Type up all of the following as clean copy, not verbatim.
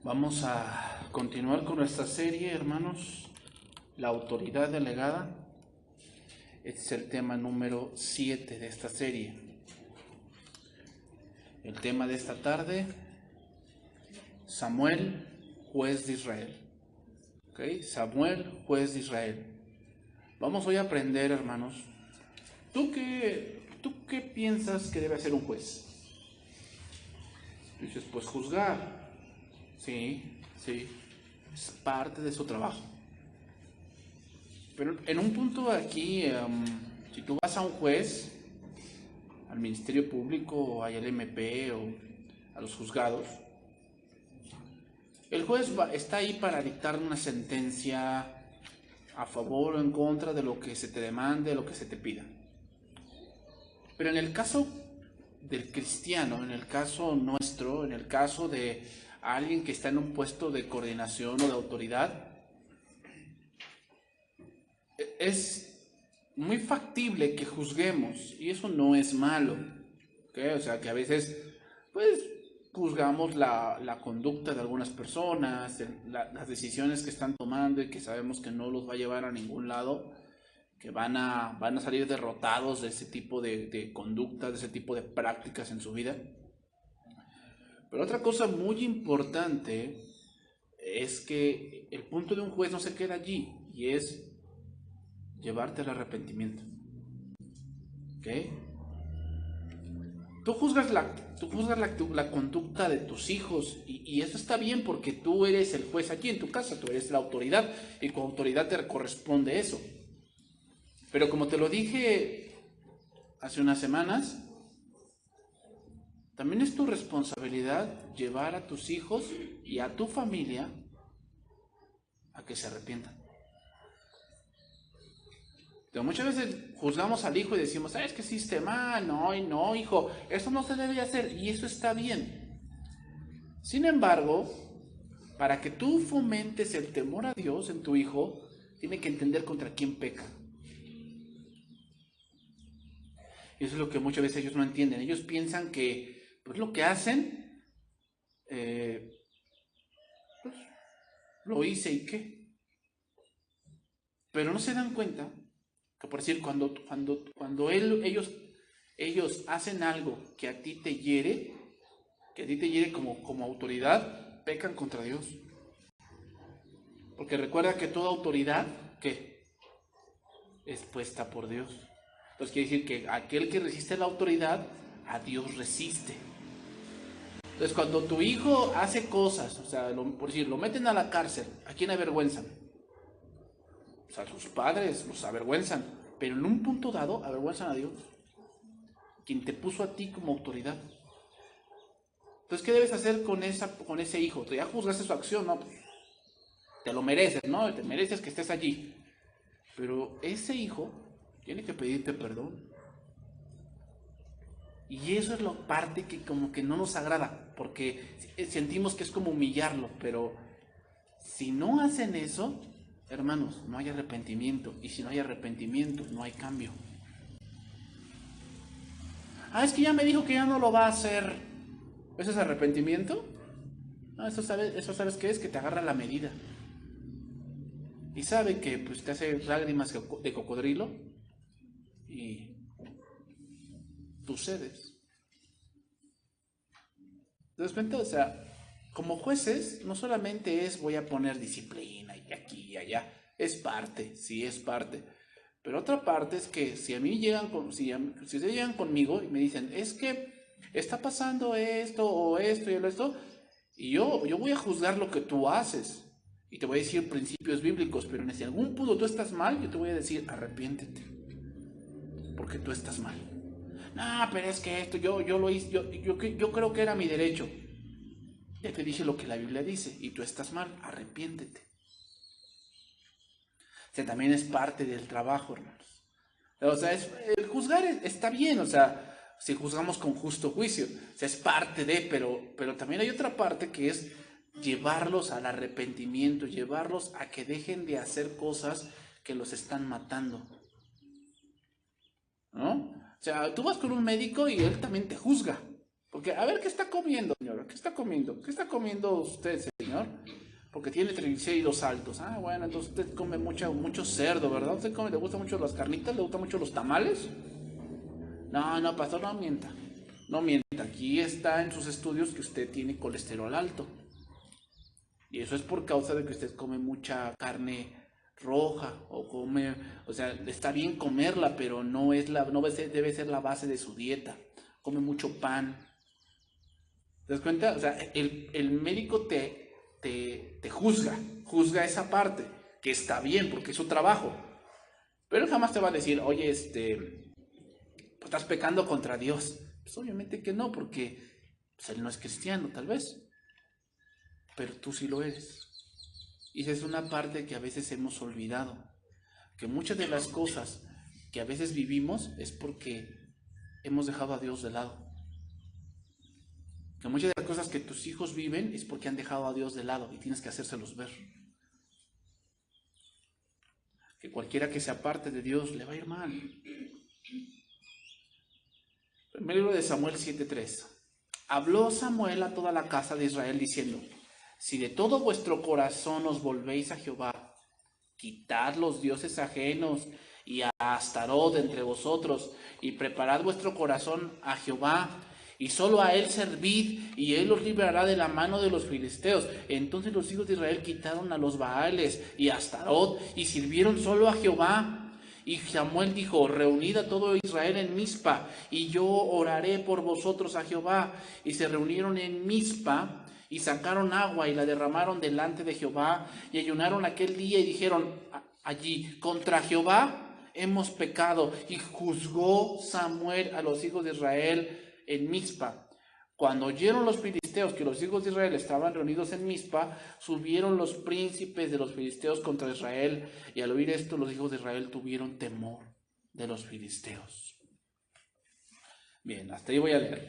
Vamos a continuar con nuestra serie, hermanos, la autoridad delegada. Este es el tema número 7 de esta serie. El tema de esta tarde, Samuel, juez de Israel. ¿Okay? Samuel, juez de Israel. Vamos hoy a aprender, hermanos. ¿Tú qué piensas que debe hacer un juez? Dices, pues juzgar. Sí, es parte de su trabajo. Pero en un punto aquí, si tú vas a un juez, al Ministerio Público, o al MP, o a los juzgados, el juez está ahí para dictar una sentencia a favor o en contra de lo que se te demande, de lo que se te pida. Pero en el caso del cristiano, en el caso nuestro, en el caso de alguien que está en un puesto de coordinación o de autoridad, es muy factible que juzguemos, y eso no es malo, ¿okay? O sea, que a veces, pues, juzgamos la conducta de algunas personas, las decisiones que están tomando y que sabemos que no los va a llevar a ningún lado, que van a salir derrotados de ese tipo de conductas, de ese tipo de prácticas en su vida. Pero otra cosa muy importante es que el punto de un juez no se queda allí, y es llevarte al arrepentimiento. ¿Ok? Tú juzgas la conducta de tus hijos, y eso está bien porque tú eres el juez aquí en tu casa, tú eres la autoridad, y con autoridad te corresponde eso. Pero como te lo dije hace unas semanas, también es tu responsabilidad llevar a tus hijos y a tu familia a que se arrepientan. Pero muchas veces juzgamos al hijo y decimos, ¿sabes qué hiciste mal? No, hijo, eso no se debe hacer, y eso está bien. Sin embargo, para que tú fomentes el temor a Dios en tu hijo, tiene que entender contra quién peca. Y eso es lo que muchas veces ellos no entienden. Ellos piensan que pues lo que hacen, pues, lo hice y qué. Pero no se dan cuenta que, por decir, cuando ellos hacen algo que a ti te hiere, como autoridad, pecan contra Dios. Porque recuerda que toda autoridad, ¿qué? Es puesta por Dios. Entonces quiere decir que aquel que resiste la autoridad, a Dios resiste. Entonces cuando tu hijo hace cosas, o sea, por decir, lo meten a la cárcel, ¿a quién avergüenzan? O sea, sus padres los avergüenzan, pero en un punto dado avergüenzan a Dios, quien te puso a ti como autoridad. Entonces, ¿qué debes hacer con ese hijo? Tú ya juzgaste su acción, ¿no? Te lo mereces, ¿no? Te mereces que estés allí. Pero ese hijo tiene que pedirte perdón. Y eso es la parte que como que no nos agrada, porque sentimos que es como humillarlo, pero si no hacen eso, hermanos, no hay arrepentimiento, y si no hay arrepentimiento, no hay cambio. Es que ya me dijo que ya no lo va a hacer. ¿Eso es arrepentimiento? No, eso sabes qué es, que te agarra la medida. Y sabe que pues te hace lágrimas de cocodrilo y tú cedes. ¿Te das cuenta? O sea, como jueces, no solamente es voy a poner disciplina y aquí y allá. Es parte, sí es parte. Pero otra parte es que si a mí si ustedes llegan conmigo y me dicen, es que está pasando esto o esto y esto, y yo voy a juzgar lo que tú haces. Y te voy a decir principios bíblicos, pero si en algún punto tú estás mal, yo te voy a decir, arrepiéntete, porque tú estás mal. No, pero es que esto, yo lo hice, yo creo que era mi derecho. Ya te dije lo que la Biblia dice, y tú estás mal, arrepiéntete. O sea, también es parte del trabajo, hermanos. O sea, el juzgar está bien, o sea, si juzgamos con justo juicio, o sea, es parte de, pero también hay otra parte que es llevarlos al arrepentimiento, llevarlos a que dejen de hacer cosas que los están matando, ¿no? O sea, tú vas con un médico y él también te juzga, Porque, a ver, ¿qué está comiendo, señora? ¿Qué está comiendo? ¿Qué está comiendo usted, señor? Porque tiene triglicéridos altos. Ah, bueno, entonces usted come mucho cerdo, ¿verdad? ¿Usted le gustan mucho las carnitas? ¿Le gustan mucho los tamales? No, no, pastor, no mienta. No mienta. Aquí está en sus estudios que usted tiene colesterol alto. Y eso es por causa de que usted come mucha carne roja o sea, está bien comerla, pero no debe ser la base de su dieta. Come mucho pan. ¿Te das cuenta? O sea, el médico te juzga esa parte, que está bien porque es su trabajo. Pero él jamás te va a decir, oye, pues estás pecando contra Dios. Pues obviamente que no, porque pues, él no es cristiano, tal vez. Pero tú sí lo eres. Y esa es una parte que a veces hemos olvidado. Que muchas de las cosas que a veces vivimos es porque hemos dejado a Dios de lado. Que muchas de las cosas que tus hijos viven es porque han dejado a Dios de lado y tienes que hacérselos ver. Que cualquiera que se aparte de Dios le va a ir mal. Primer libro de Samuel 7:3. Habló Samuel a toda la casa de Israel diciendo: si de todo vuestro corazón os volvéis a Jehová, quitad los dioses ajenos y a Astarot entre vosotros, y preparad vuestro corazón a Jehová, y solo a él servid, y él os librará de la mano de los filisteos. Entonces los hijos de Israel quitaron a los Baales y a Astarot, y sirvieron solo a Jehová. Y Samuel dijo: reunid a todo Israel en Mizpa, y yo oraré por vosotros a Jehová. Y se reunieron en Mizpa, y sacaron agua, y la derramaron delante de Jehová, y ayunaron aquel día, y dijeron allí: contra Jehová hemos pecado. Y juzgó Samuel a los hijos de Israel en Mizpa. Cuando oyeron los filisteos que los hijos de Israel estaban reunidos en Mizpa, subieron los príncipes de los filisteos contra Israel, y al oír esto los hijos de Israel tuvieron temor de los filisteos. Bien, hasta ahí voy a leer.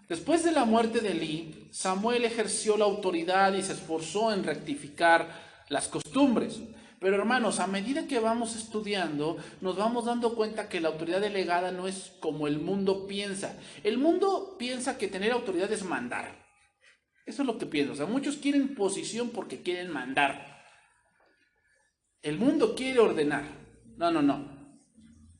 Después de la muerte de Elí, Samuel ejerció la autoridad y se esforzó en rectificar las costumbres. Pero hermanos, a medida que vamos estudiando, nos vamos dando cuenta que la autoridad delegada no es como el mundo piensa. El mundo piensa que tener autoridad es mandar. Eso es lo que piensa. O sea, muchos quieren posición porque quieren mandar. El mundo quiere ordenar. No.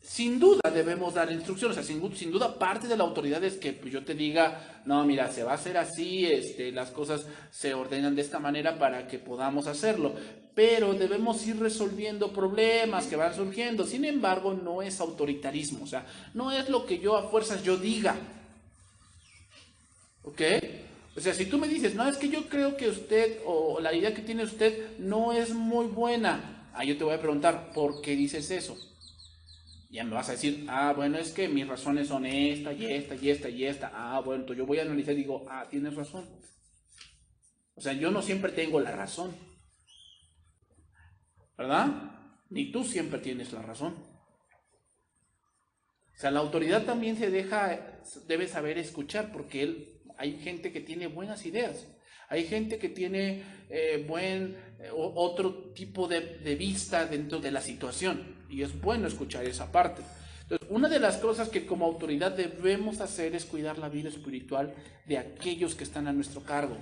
Sin duda debemos dar instrucciones, o sea, sin duda parte de la autoridad es que yo te diga: no, mira, se va a hacer así, las cosas se ordenan de esta manera para que podamos hacerlo, pero debemos ir resolviendo problemas que van surgiendo. Sin embargo, no es autoritarismo, o sea, no es lo que yo a fuerzas yo diga, ¿ok? O sea, si tú me dices: no, es que yo creo que usted, o la idea que tiene usted no es muy buena, yo te voy a preguntar: ¿por qué dices eso? Ya me vas a decir: bueno, es que mis razones son esta y esta y esta y esta. Bueno, entonces yo voy a analizar y digo: tienes razón. O sea, yo no siempre tengo la razón, ¿verdad? Ni tú siempre tienes la razón. O sea, la autoridad también debe saber escuchar, porque hay gente que tiene buenas ideas. Hay gente que tiene otro tipo de vista dentro de la situación, y es bueno escuchar esa parte. Entonces, una de las cosas que como autoridad debemos hacer es cuidar la vida espiritual de aquellos que están a nuestro cargo.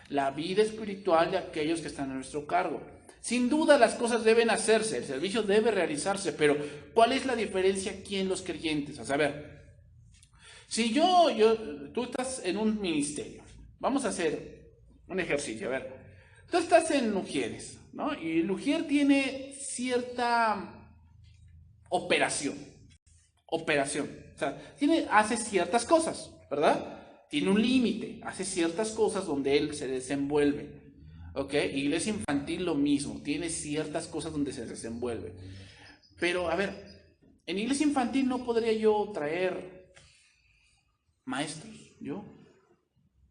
La vida espiritual de aquellos que están a nuestro cargo. Sin duda las cosas deben hacerse, el servicio debe realizarse, pero ¿cuál es la diferencia aquí en los creyentes? O sea, a ver, si tú estás en un ministerio, vamos a hacer un ejercicio, a ver, tú estás en Ujieres, ¿no? Y el Ujier tiene cierta operación, o sea, hace ciertas cosas, ¿verdad? Tiene un límite, hace ciertas cosas donde él se desenvuelve, ¿ok? Iglesia infantil lo mismo, tiene ciertas cosas donde se desenvuelve. Pero, a ver, en iglesia infantil no podría yo traer maestros, yo,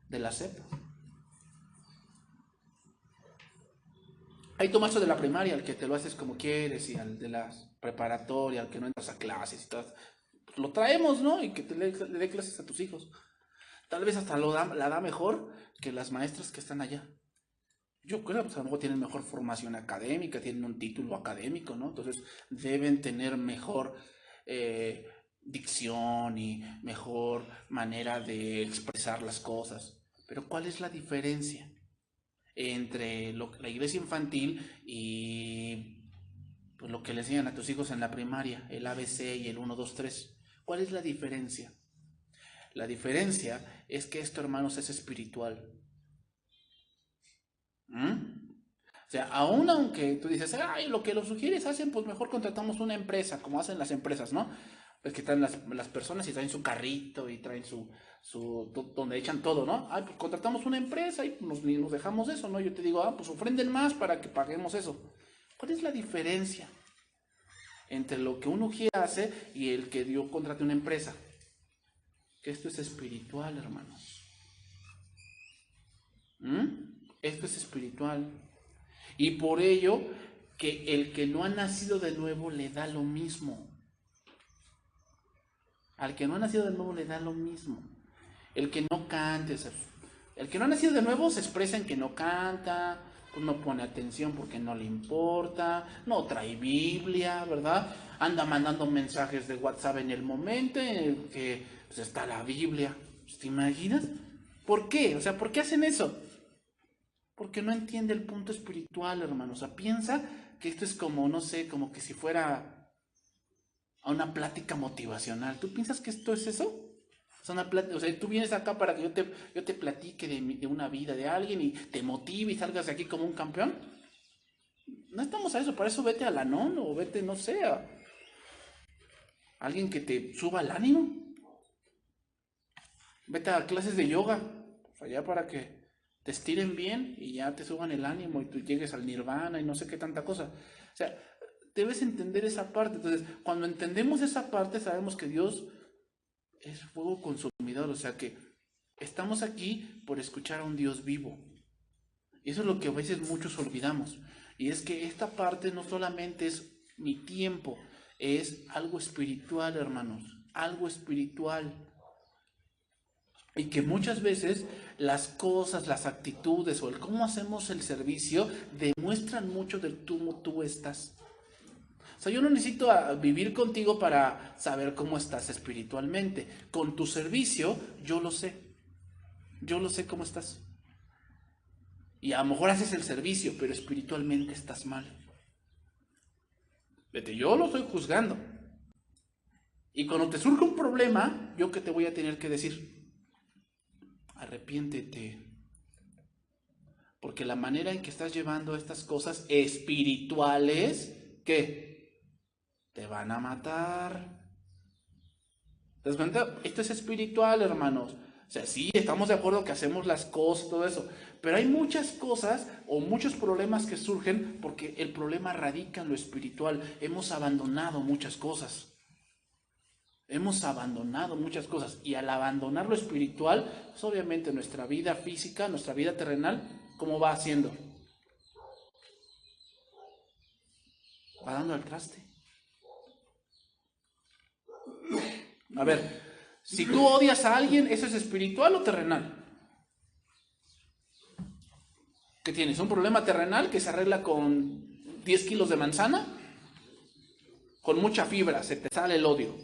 de la SEP. Hay tu maestro de la primaria, al que te lo haces como quieres, y al de la preparatoria, al que no entras a clases y todo. Pues lo traemos, ¿no? Y que le dé clases a tus hijos. Tal vez hasta la da mejor que las maestras que están allá. Yo creo que pues a lo mejor tienen mejor formación académica, tienen un título académico, ¿no? Entonces deben tener mejor dicción y mejor manera de expresar las cosas. Pero ¿cuál es la diferencia entre la iglesia infantil y pues, lo que le enseñan a tus hijos en la primaria, el ABC y el 1, 2, 3? ¿Cuál es la diferencia? La diferencia es que esto, hermanos, es espiritual. O sea, aún aunque tú dices, ay, lo que los sugieres hacen, pues mejor contratamos una empresa, como hacen las empresas, ¿no? Pues que traen las personas y traen su carrito y traen donde echan todo, ¿no? Ay, pues contratamos una empresa y nos dejamos eso, ¿no? Yo te digo, pues ofrenden más para que paguemos eso. ¿Cuál es la diferencia entre lo que un ujier hace y el que yo contrate una empresa? Que esto es espiritual, hermanos. Esto es espiritual. Y por ello, que el que no ha nacido de nuevo le da lo mismo. Al que no ha nacido de nuevo le da lo mismo. El que no cante, el que no ha nacido de nuevo se expresa en que no canta, pues no pone atención porque no le importa, no trae Biblia, ¿verdad? Anda mandando mensajes de WhatsApp en el momento en el que pues, está la Biblia. ¿Te imaginas? ¿Por qué? O sea, ¿por qué hacen eso? Porque no entiende el punto espiritual, hermano. O sea, piensa que esto es como, no sé, como que si fuera a una plática motivacional. ¿Tú piensas que esto es eso? O sea, tú vienes acá para que yo te platique de una vida de alguien y te motive y salgas de aquí como un campeón. No estamos a eso, para eso vete a la non o vete, no sé, a alguien que te suba el ánimo. Vete a clases de yoga, pues allá para que te estiren bien y ya te suban el ánimo y tú llegues al nirvana y no sé qué tanta cosa. O sea, debes entender esa parte. Entonces, cuando entendemos esa parte, sabemos que Dios es fuego consumidor. O sea, que estamos aquí por escuchar a un Dios vivo. Y eso es lo que a veces muchos olvidamos. Y es que esta parte no solamente es mi tiempo, es algo espiritual, hermanos. Algo espiritual. Y que muchas veces las cosas, las actitudes o el cómo hacemos el servicio demuestran mucho de cómo tú estás. O sea, yo no necesito vivir contigo para saber cómo estás espiritualmente. Con tu servicio, yo lo sé. Yo lo sé cómo estás. Y a lo mejor haces el servicio, pero espiritualmente estás mal. Vete, yo lo estoy juzgando. Y cuando te surge un problema, ¿yo qué te voy a tener que decir? Arrepiéntete. Porque la manera en que estás llevando estas cosas espirituales, ¿qué? Te van a matar. ¿Te das cuenta? Esto es espiritual, hermanos. O sea, sí, estamos de acuerdo que hacemos las cosas, todo eso. Pero hay muchas cosas o muchos problemas que surgen porque el problema radica en lo espiritual. Hemos abandonado muchas cosas. Hemos abandonado muchas cosas. Y al abandonar lo espiritual, pues obviamente nuestra vida física, nuestra vida terrenal, ¿cómo va haciendo? Va dando al traste. A ver, si tú odias a alguien, ¿eso es espiritual o terrenal? ¿Qué tienes? ¿Un problema terrenal que se arregla con 10 kilos de manzana? Con mucha fibra, se te sale el odio.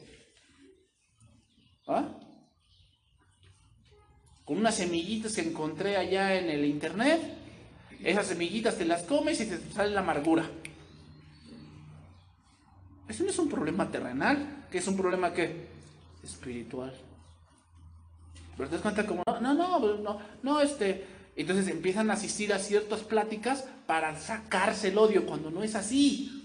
¿Ah? Con unas semillitas que encontré allá en el internet, esas semillitas te las comes y te sale la amargura. Eso no es un problema terrenal, que es un problema que espiritual. Pero te das cuenta como, entonces empiezan a asistir a ciertas pláticas para sacarse el odio cuando no es así.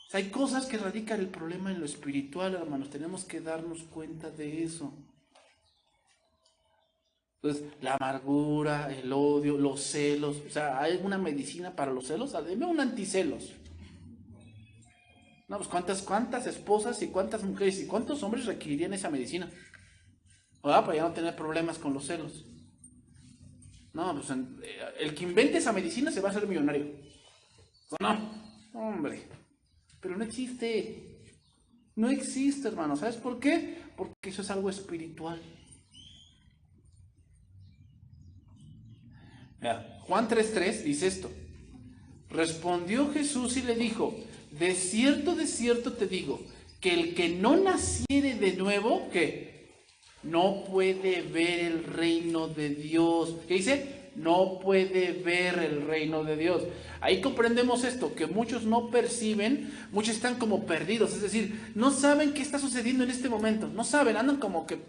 O sea, hay cosas que radican el problema en lo espiritual, hermanos. Tenemos que darnos cuenta de eso. Entonces, la amargura, el odio, los celos. O sea, ¿hay alguna medicina para los celos? Dime un anticelos. No, pues ¿cuántas esposas y cuántas mujeres y cuántos hombres requerirían esa medicina? ¿Verdad? Para ya no tener problemas con los celos. No, pues el que invente esa medicina se va a hacer millonario. No, hombre. Pero no existe. No existe, hermano. ¿Sabes por qué? Porque eso es algo espiritual. Mira, Juan 3:3 dice esto. Respondió Jesús y le dijo, de cierto te digo, que el que no naciere de nuevo, ¿qué? No puede ver el reino de Dios. ¿Qué dice? No puede ver el reino de Dios. Ahí comprendemos esto, que muchos no perciben, muchos están como perdidos, es decir, no saben qué está sucediendo en este momento, no saben, andan como que,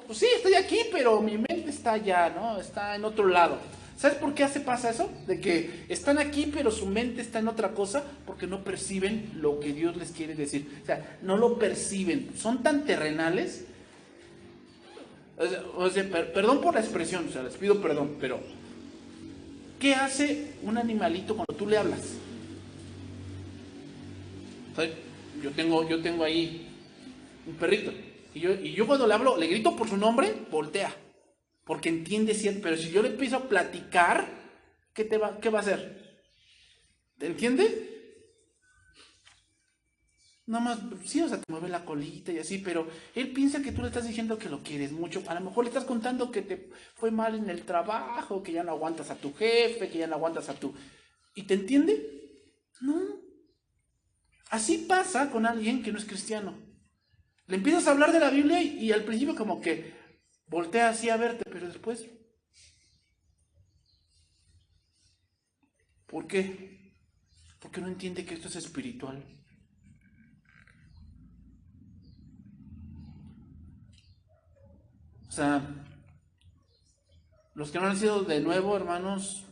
pues sí, estoy aquí, pero mi mente está allá, ¿no? Está en otro lado. ¿Sabes por qué pasa eso? De que están aquí, pero su mente está en otra cosa, porque no perciben lo que Dios les quiere decir. O sea, no lo perciben, son tan terrenales. O sea, perdón por la expresión, o sea, les pido perdón, pero ¿qué hace un animalito cuando tú le hablas? O sea, yo tengo ahí un perrito, y yo cuando le hablo, le grito por su nombre, voltea, porque entiende cierto, pero si yo le empiezo a platicar, ¿qué va a hacer? ¿Te entiende? Nada más, sí, o sea, te mueve la colita y así, pero él piensa que tú le estás diciendo que lo quieres mucho. A lo mejor le estás contando que te fue mal en el trabajo, que ya no aguantas a tu jefe, que ya no aguantas a tu... ¿Y te entiende? No. Así pasa con alguien que no es cristiano. Le empiezas a hablar de la Biblia y al principio como que voltea así a verte, pero después... ¿Por qué? Porque no entiende que esto es espiritual. O sea, los que no han nacido de nuevo, hermanos,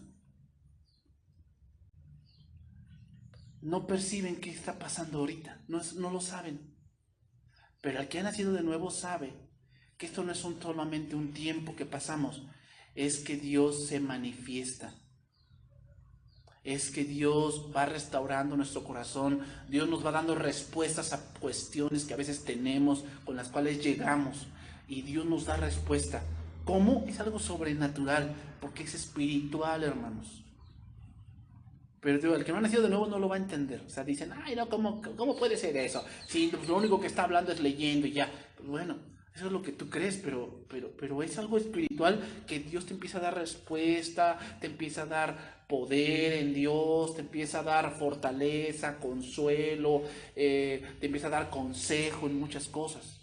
no perciben qué está pasando ahorita, no lo saben. Pero el que ha nacido de nuevo sabe que esto no es solamente un tiempo que pasamos, es que Dios se manifiesta. Es que Dios va restaurando nuestro corazón, Dios nos va dando respuestas a cuestiones que a veces tenemos, con las cuales llegamos, y Dios nos da respuesta. ¿Cómo? Es algo sobrenatural, porque es espiritual, hermanos. Pero digo, el que no ha nacido de nuevo no lo va a entender. O sea, dicen, ay, no, ¿cómo puede ser eso? Si lo único que está hablando es leyendo y ya. Pues bueno, eso es lo que tú crees, pero es algo espiritual que Dios te empieza a dar respuesta, te empieza a dar poder en Dios, te empieza a dar fortaleza, consuelo, te empieza a dar consejo en muchas cosas.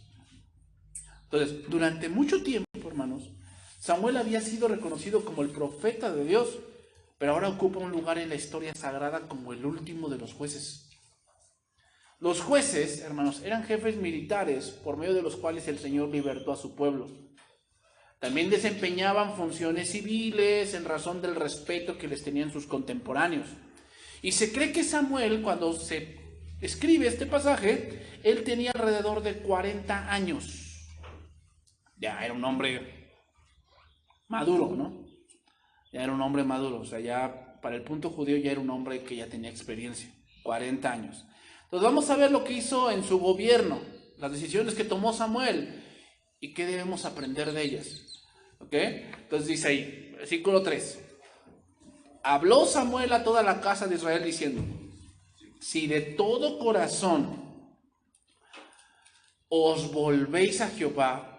Entonces, durante mucho tiempo, hermanos, Samuel había sido reconocido como el profeta de Dios, pero ahora ocupa un lugar en la historia sagrada como el último de los jueces. Los jueces, hermanos, eran jefes militares por medio de los cuales el Señor libertó a su pueblo. También desempeñaban funciones civiles en razón del respeto que les tenían sus contemporáneos. Y se cree que Samuel, cuando se escribe este pasaje, él tenía alrededor de 40 años. Ya era un hombre maduro, ¿no? Ya era un hombre maduro, o sea, ya para el punto judío ya era un hombre que ya tenía experiencia, 40 años. Entonces vamos a ver lo que hizo en su gobierno, las decisiones que tomó Samuel y qué debemos aprender de ellas. ¿Ok? Entonces dice ahí, versículo 3. Habló Samuel a toda la casa de Israel diciendo, si de todo corazón os volvéis a Jehová,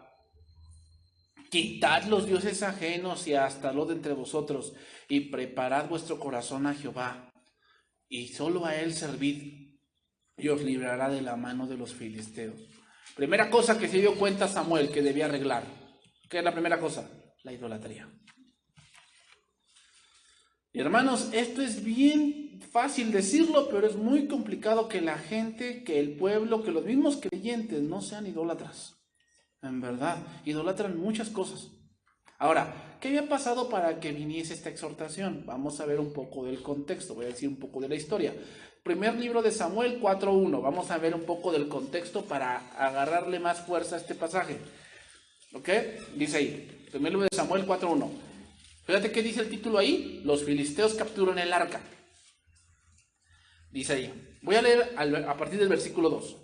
quitad los dioses ajenos y hasta los de entre vosotros, y preparad vuestro corazón a Jehová, y solo a él servid, y os librará de la mano de los filisteos. Primera cosa que se dio cuenta Samuel que debía arreglar. ¿Qué es la primera cosa? La idolatría. Y hermanos, esto es bien fácil decirlo, pero es muy complicado que la gente, que el pueblo, que los mismos creyentes no sean idólatras. En verdad, idolatran muchas cosas. Ahora, ¿qué había pasado para que viniese esta exhortación? Vamos a ver un poco del contexto, voy a decir un poco de la historia. Primer libro de Samuel 4:1, vamos a ver un poco del contexto para agarrarle más fuerza a este pasaje. ¿Ok? Dice ahí, primer libro de Samuel 4:1. Fíjate qué dice el título ahí, los filisteos capturan el arca. Dice ahí, voy a leer a partir del versículo 2.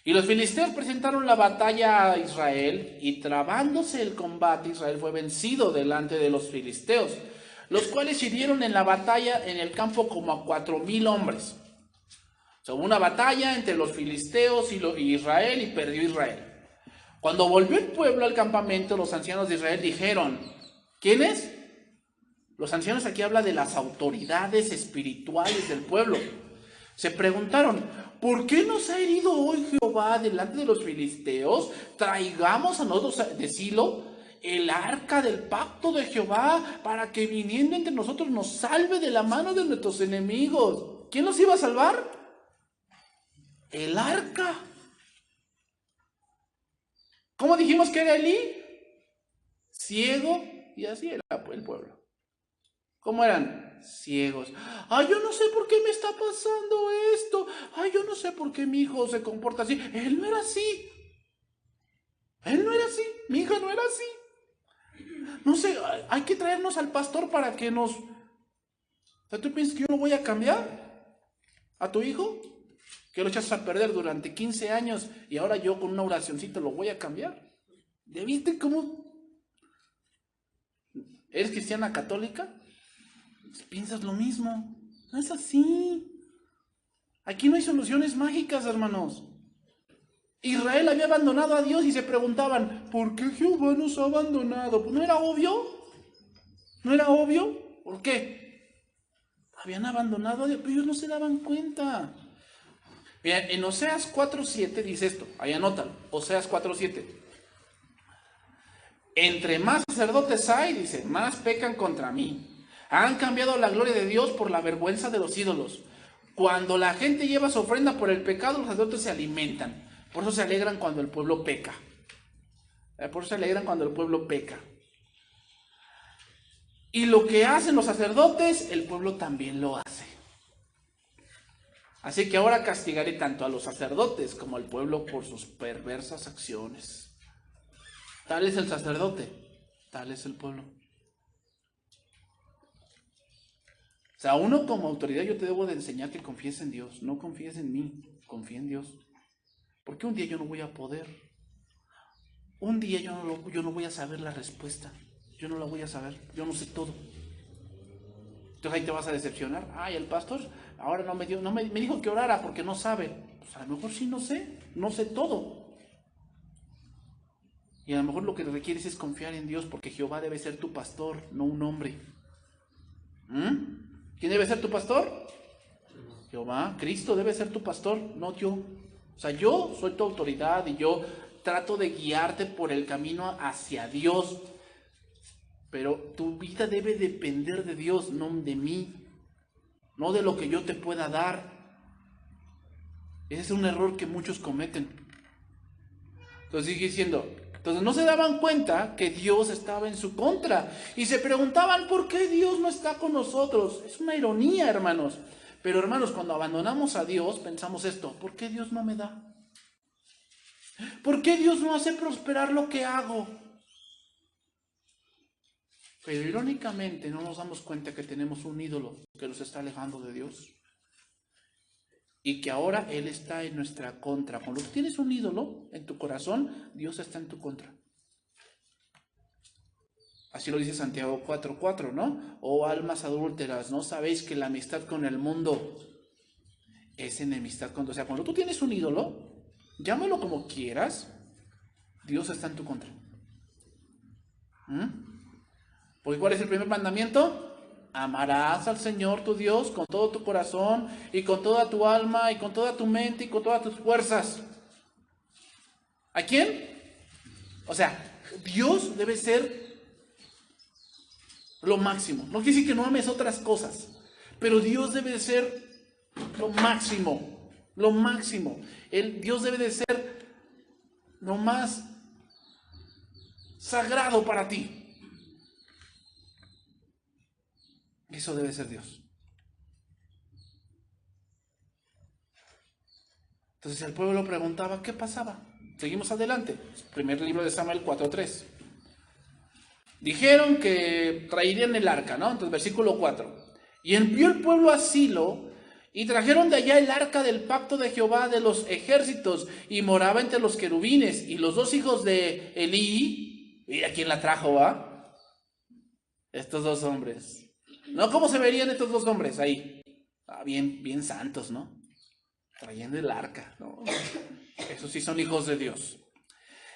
Y los filisteos presentaron la batalla a Israel, y trabándose el combate, Israel fue vencido delante de los filisteos, los cuales hirieron en la batalla en el campo como a 4,000 hombres. O sea, hubo una batalla entre los filisteos y Israel, y perdió Israel. Cuando volvió el pueblo al campamento, los ancianos de Israel dijeron, ¿quiénes? Los ancianos aquí habla de las autoridades espirituales del pueblo. Se preguntaron, ¿por qué nos ha herido hoy Jehová delante de los filisteos? Traigamos a nosotros de Silo el arca del pacto de Jehová para que viniendo entre nosotros nos salve de la mano de nuestros enemigos. ¿Quién los iba a salvar? El arca. ¿Cómo dijimos que era Elí? Ciego, y así era el pueblo. ¿Cómo eran? Ciegos. Ay, yo no sé por qué me está pasando esto. Ay, yo no sé por qué mi hijo se comporta así. Él no era así. Él no era así. Mi hija no era así. No sé, hay que traernos al pastor para que nos... O sea, ¿tú piensas que yo lo voy a cambiar? ¿A tu hijo? Que lo echas a perder durante 15 años y ahora yo con una oracioncita lo voy a cambiar. ¿Ya viste cómo? ¿Eres cristiana católica? Piensas lo mismo. No es así. Aquí no hay soluciones mágicas, hermanos. Israel había abandonado a Dios y se preguntaban, ¿por qué Jehová nos ha abandonado? ¿No era obvio? ¿No era obvio? ¿Por qué? Habían abandonado a Dios, pero ellos no se daban cuenta. Mira, en Oseas 4:7 dice esto, ahí anótalo, Oseas 4:7. Entre más sacerdotes hay, dice, más pecan contra mí. Han cambiado la gloria de Dios por la vergüenza de los ídolos. Cuando la gente lleva su ofrenda por el pecado, los sacerdotes se alimentan. Por eso se alegran cuando el pueblo peca. Por eso se alegran cuando el pueblo peca. Y lo que hacen los sacerdotes, el pueblo también lo hace. Así que ahora castigaré tanto a los sacerdotes como al pueblo por sus perversas acciones. Tal es el sacerdote, tal es el pueblo. O sea, uno como autoridad yo te debo de enseñar que confíes en Dios. No confíes en mí, confía en Dios. Porque un día yo no voy a poder. Un día yo no voy a saber la respuesta. Yo no la voy a saber, yo no sé todo. Entonces ahí te vas a decepcionar. Ay, el pastor ahora me dijo que orara porque no sabe. Pues a lo mejor sí no sé todo. Y a lo mejor lo que requieres es confiar en Dios porque Jehová debe ser tu pastor, no un hombre. ¿Quién debe ser tu pastor? Jehová, Cristo debe ser tu pastor, no yo. O sea, yo soy tu autoridad y yo trato de guiarte por el camino hacia Dios. Pero tu vida debe depender de Dios, no de mí. No de lo que yo te pueda dar. Ese es un error que muchos cometen. Entonces sigue diciendo, entonces no se daban cuenta que Dios estaba en su contra. Y se preguntaban, ¿por qué Dios no está con nosotros? Es una ironía, hermanos. Pero hermanos, cuando abandonamos a Dios, pensamos esto, ¿por qué Dios no me da? ¿Por qué Dios no hace prosperar lo que hago? Pero irónicamente no nos damos cuenta que tenemos un ídolo que nos está alejando de Dios. Y que ahora Él está en nuestra contra. Cuando tú tienes un ídolo en tu corazón, Dios está en tu contra. Así lo dice Santiago 4:4, ¿no? Oh almas adúlteras, ¿no sabéis que la amistad con el mundo es enemistad con Dios? O sea, cuando tú tienes un ídolo, llámalo como quieras, Dios está en tu contra. Porque ¿cuál es el primer mandamiento? Amarás al Señor tu Dios con todo tu corazón y con toda tu alma y con toda tu mente y con todas tus fuerzas. ¿A quién? O sea, Dios debe ser lo máximo. No quiere decir que no ames otras cosas, pero Dios debe de ser lo máximo. Lo máximo. Dios debe de ser lo más sagrado para ti. Eso debe ser Dios. Entonces el pueblo preguntaba, ¿qué pasaba? Seguimos adelante. Primer libro de Samuel 4:3. Dijeron que traerían el arca, ¿no? Entonces versículo 4. Y envió el pueblo a Silo y trajeron de allá el arca del pacto de Jehová de los ejércitos y moraba entre los querubines. Y los dos hijos de Elí, mira quién la trajo, ¿va? Estos dos hombres. ¿No? ¿Cómo se verían estos dos hombres ahí? Bien santos, ¿no? Trayendo el arca, ¿no? Esos sí son hijos de Dios.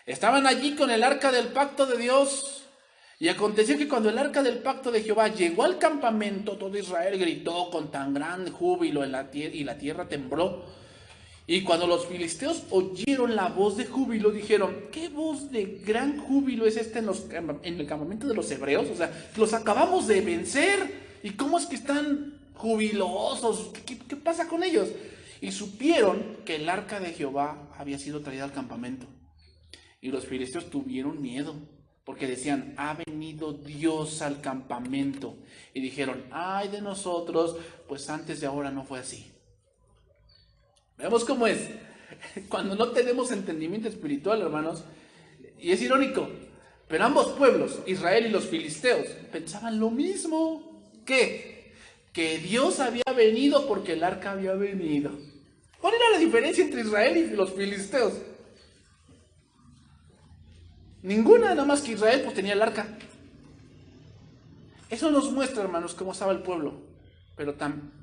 Estaban allí con el arca del pacto de Dios Y aconteció que cuando el arca del pacto de Jehová llegó al campamento, todo Israel gritó con tan gran júbilo y la tierra tembló. Y cuando los filisteos oyeron la voz de júbilo, dijeron: ¿qué voz de gran júbilo es esta en el campamento de los hebreos? O sea, los acabamos de vencer. ¿Y cómo es que están jubilosos? ¿Qué pasa con ellos? Y supieron que el arca de Jehová había sido traída al campamento. Y los filisteos tuvieron miedo, porque decían: ha venido Dios al campamento. Y dijeron: ay de nosotros, pues antes de ahora no fue así. Veamos cómo es. Cuando no tenemos entendimiento espiritual, hermanos, y es irónico, pero ambos pueblos, Israel y los filisteos, pensaban lo mismo. ¿Qué? Que Dios había venido porque el arca había venido. ¿Cuál era la diferencia entre Israel y los filisteos? Ninguna, nada más que Israel pues tenía el arca. Eso nos muestra, hermanos, cómo estaba el pueblo, pero tan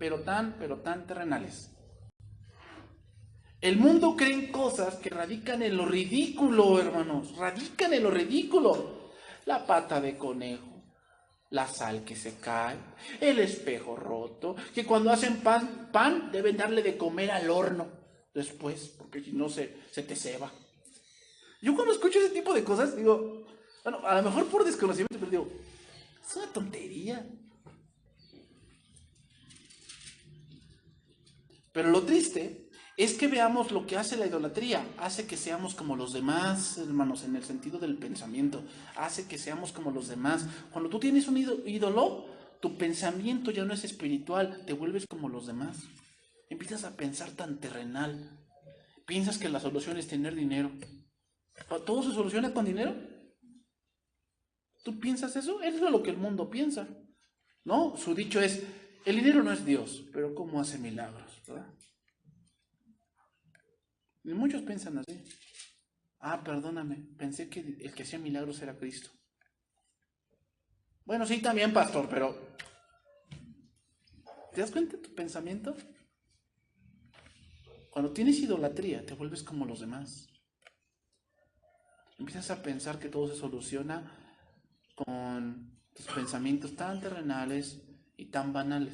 terrenales. El mundo cree en cosas que radican en lo ridículo, hermanos, radican en lo ridículo. La pata de conejo, la sal que se cae, el espejo roto, que cuando hacen pan deben darle de comer al horno después, porque si no se te ceba. Yo cuando escucho ese tipo de cosas digo, bueno, a lo mejor por desconocimiento, pero digo, es una tontería. Pero lo triste es que veamos lo que hace la idolatría. Hace que seamos como los demás, hermanos, en el sentido del pensamiento. Hace que seamos como los demás. Cuando tú tienes un ídolo, tu pensamiento ya no es espiritual, te vuelves como los demás. Empiezas a pensar tan terrenal. Piensas que la solución es tener dinero. ¿Todo se soluciona con dinero? ¿Tú piensas eso? Eso es lo que el mundo piensa, ¿no? Su dicho es: el dinero no es Dios, pero ¿cómo hace milagros? ¿Verdad? Y muchos piensan así. Ah, perdóname, pensé que el que hacía milagros era Cristo. Bueno, sí, también, pastor, pero ¿te das cuenta de tu pensamiento? Cuando tienes idolatría, te vuelves como los demás. Empiezas a pensar que todo se soluciona con tus pensamientos tan terrenales y tan banales.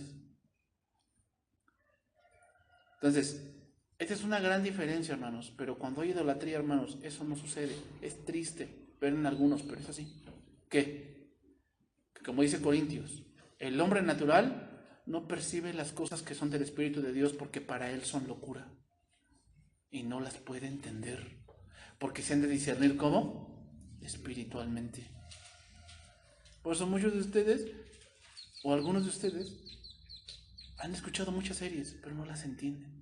Entonces, esta es una gran diferencia, hermanos, pero cuando hay idolatría, hermanos, eso no sucede. Es triste ver en algunos, pero es así. ¿Qué? Que como dice Corintios, el hombre natural no percibe las cosas que son del Espíritu de Dios porque para él son locura y no las puede entender, porque se han de discernir ¿cómo? Espiritualmente. Por eso muchos de ustedes, o algunos de ustedes, han escuchado muchas series, pero no las entienden.